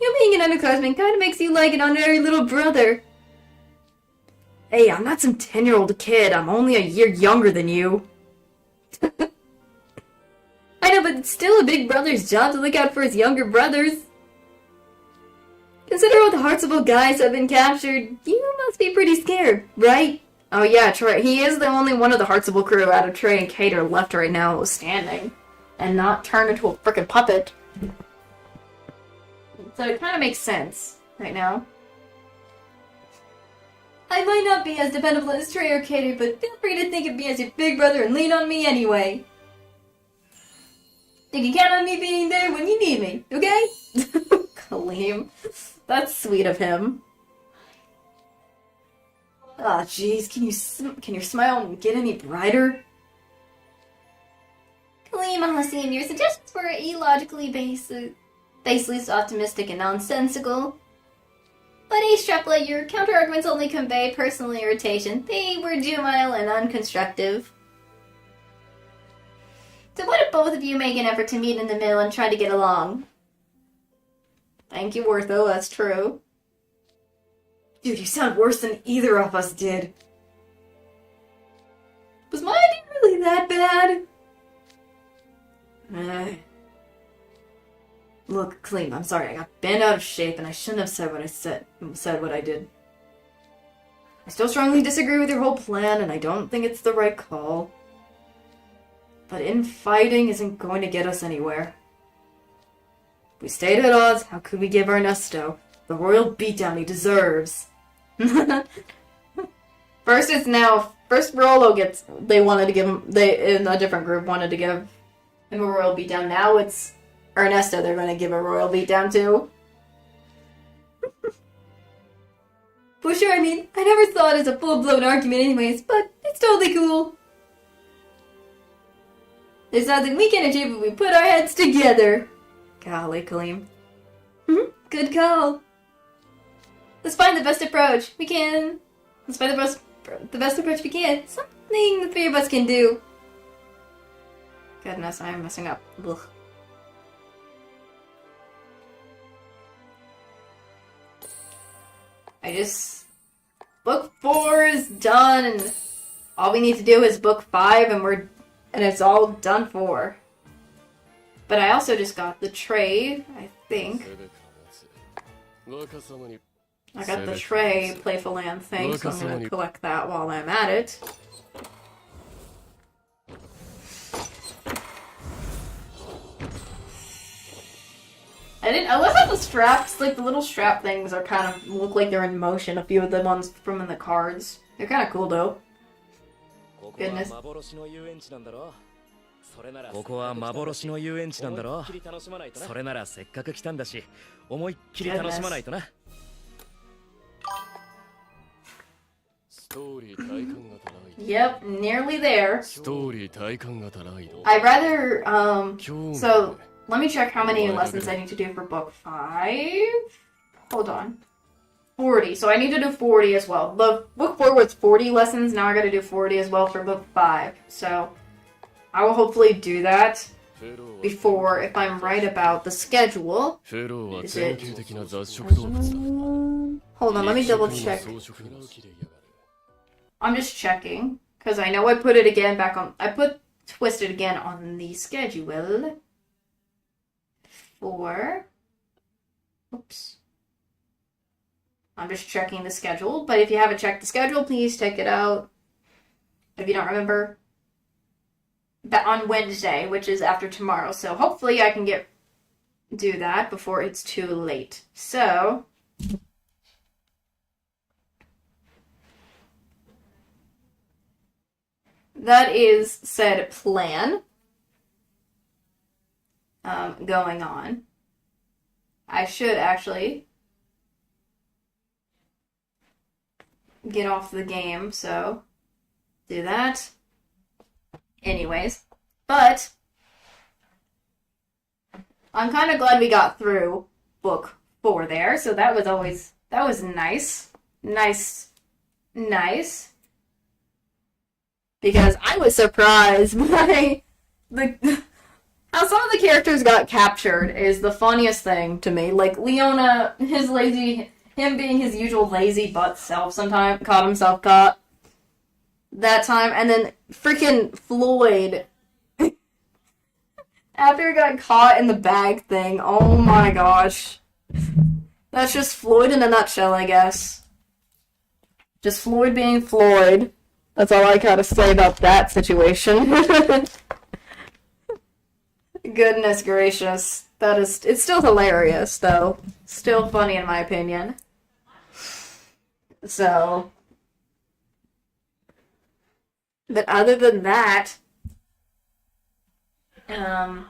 You being an underclassman kind of makes you like an honorary little brother. Hey, I'm not some 10-year-old kid. I'm only a year younger than you. I know, but it's still a big brother's job to look out for his younger brothers. Consider all the Heartsable guys have been captured. You must be pretty scared, right? Oh yeah, Trey. He is the only one of the Heartsable crew out of Trey and Cater left right now who's standing. And not turned into a frickin' puppet. So it kind of makes sense right now. I might not be as dependable as Trey or Cater, but feel free to think of me as your big brother and lean on me anyway. You can count on me being there when you need me, okay? Kaleem. That's sweet of him. Ah, jeez, can your smile get any brighter? Kaleem, Hassan, your suggestions were illogically baseless, optimistic, and nonsensical. But Ace Strepla, your counter-arguments only convey personal irritation. They were juvenile and unconstructive. So what if both of you make an effort to meet in the middle and try to get along? Thank you, Ortho, that's true. Dude, you sound worse than either of us did. Was my idea really that bad? Look, Clem, I'm sorry, I got bent out of shape and I shouldn't have said what I did. I still strongly disagree with your whole plan and I don't think it's the right call. But infighting isn't going to get us anywhere. If we stayed at odds, how could we give Ernesto the royal beatdown he deserves? First Rolo gets, they wanted to give him, in a different group wanted to give him a royal beatdown. Now it's Ernesto they're going to give a royal beatdown to. For sure, I mean, I never saw it as a full-blown argument anyways, but it's totally cool. There's nothing we can achieve if we put our heads together. Golly, Kaleem. Good call. Let's find the best approach we can. Let's find the best approach we can. Something the three of us can do. Goodness, I am messing up. Ugh. Book 4 is done, and all we need to do is book 5, and it's all done for. But I also just got the trade, I think. I got the tray Playful Land thing, so I'm gonna collect that while I'm at it. I love how the straps, like the little strap things, are kind of look like they're in motion. A few of the ones from in the cards. They're kind of cool though. Goodness. ここは幻の遊園地なんだろ。それならせっかく来たんだし、思いっきり楽しまないとな。ストーリー体感型ライド。 Yep, nearly there. ストーリー体感型ライド。 I'd rather, so let me check how many lessons I need to do for book 5. Hold on. 40. So I need to do 40 as well. The book 4 was 40 lessons. Now I gotta do 40 as well for book 5. So I will hopefully do that before, if I'm right about the schedule. Is it? Hold on, let me double check. I'm just checking, because I know I put it again back on, I put Twisted again on the schedule for, oops. I'm just checking the schedule, but if you haven't checked the schedule, please check it out. If you don't remember, that on Wednesday, which is after tomorrow. So hopefully I can do that before it's too late. So that is said plan going on. I should actually get off the game, so do that. Anyways, but I'm kind of glad we got through book 4 there, so that was nice. Nice. Because I was surprised by how some of the characters got captured is the funniest thing to me. Like Leona, him being his usual lazy butt self sometimes caught himself caught that time, and then freaking Floyd after he got caught in the bag thing. Oh my gosh. That's just Floyd in a nutshell, I guess. Just Floyd being Floyd. That's all I gotta say about that situation. Goodness gracious. It's still hilarious, though. Still funny in my opinion. So, but other than that, yeah,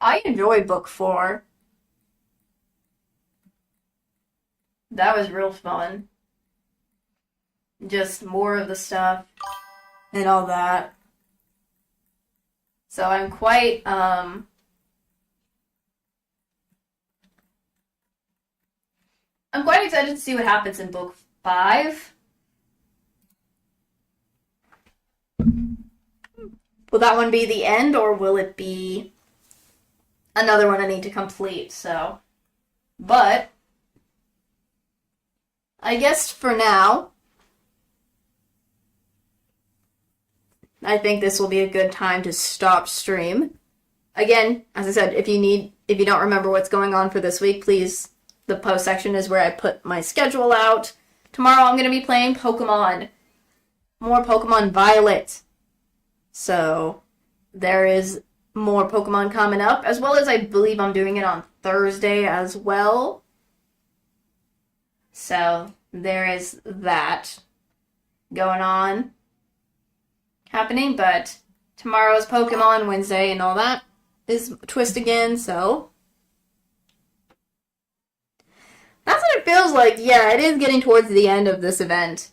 I enjoyed book 4. That was real fun. Just more of the stuff and all that. So I'm quite, I'm quite excited to see what happens in book 5. Will that one be the end, or will it be another one I need to complete? So, but I guess for now, I think this will be a good time to stop stream. Again, as I said, if you don't remember what's going on for this week, please, the post section is where I put my schedule out. Tomorrow I'm going to be playing Pokemon. More Pokemon Violet. So, there is more Pokemon coming up, as well as I believe I'm doing it on Thursday as well. So, there is that going on, happening, but tomorrow's Pokemon, Wednesday, and all that is Twist again, so that's what it feels like. Yeah, it is getting towards the end of this event,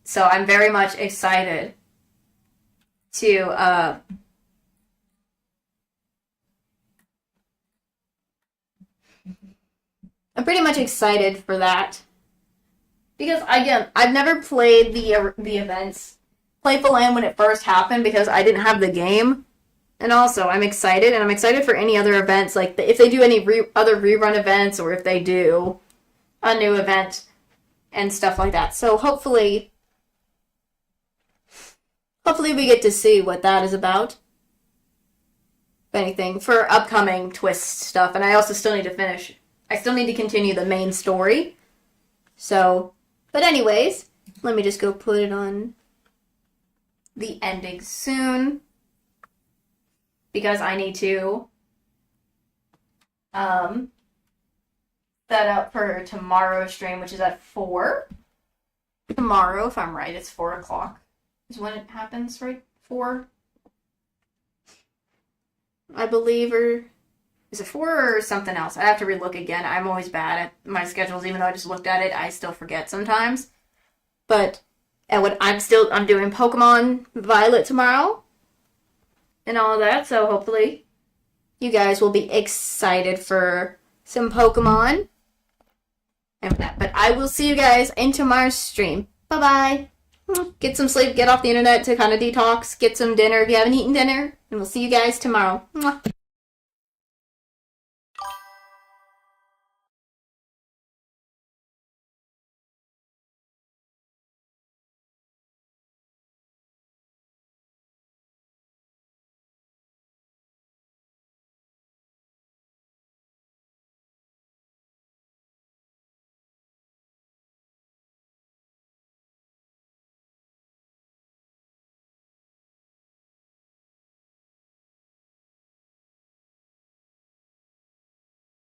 so I'm very much excited to I'm pretty much excited for that. Because, again, I've never played the events, Playful Land, when it first happened, because I didn't have the game. And also, I'm excited, and I'm excited for any other events, like if they do any other rerun events, or if they do a new event, and stuff like that. So, hopefully we get to see what that is about. If anything, for upcoming Twist stuff. And I also still need to continue the main story. So, But anyways, let me just go put it on the ending soon. Because I need to set up for tomorrow's stream, which is at 4. Tomorrow, if I'm right, it's 4 o'clock. Is when it happens, right? 4? I believe, or is it 4 or something else? I have to relook again. I'm always bad at my schedules, even though I just looked at it. I still forget sometimes. But I'm doing Pokemon Violet tomorrow and all of that. So hopefully, you guys will be excited for some Pokemon. But I will see you guys in tomorrow's stream. Bye bye. Get some sleep. Get off the internet to kind of detox. Get some dinner if you haven't eaten dinner. And we'll see you guys tomorrow. Mwah.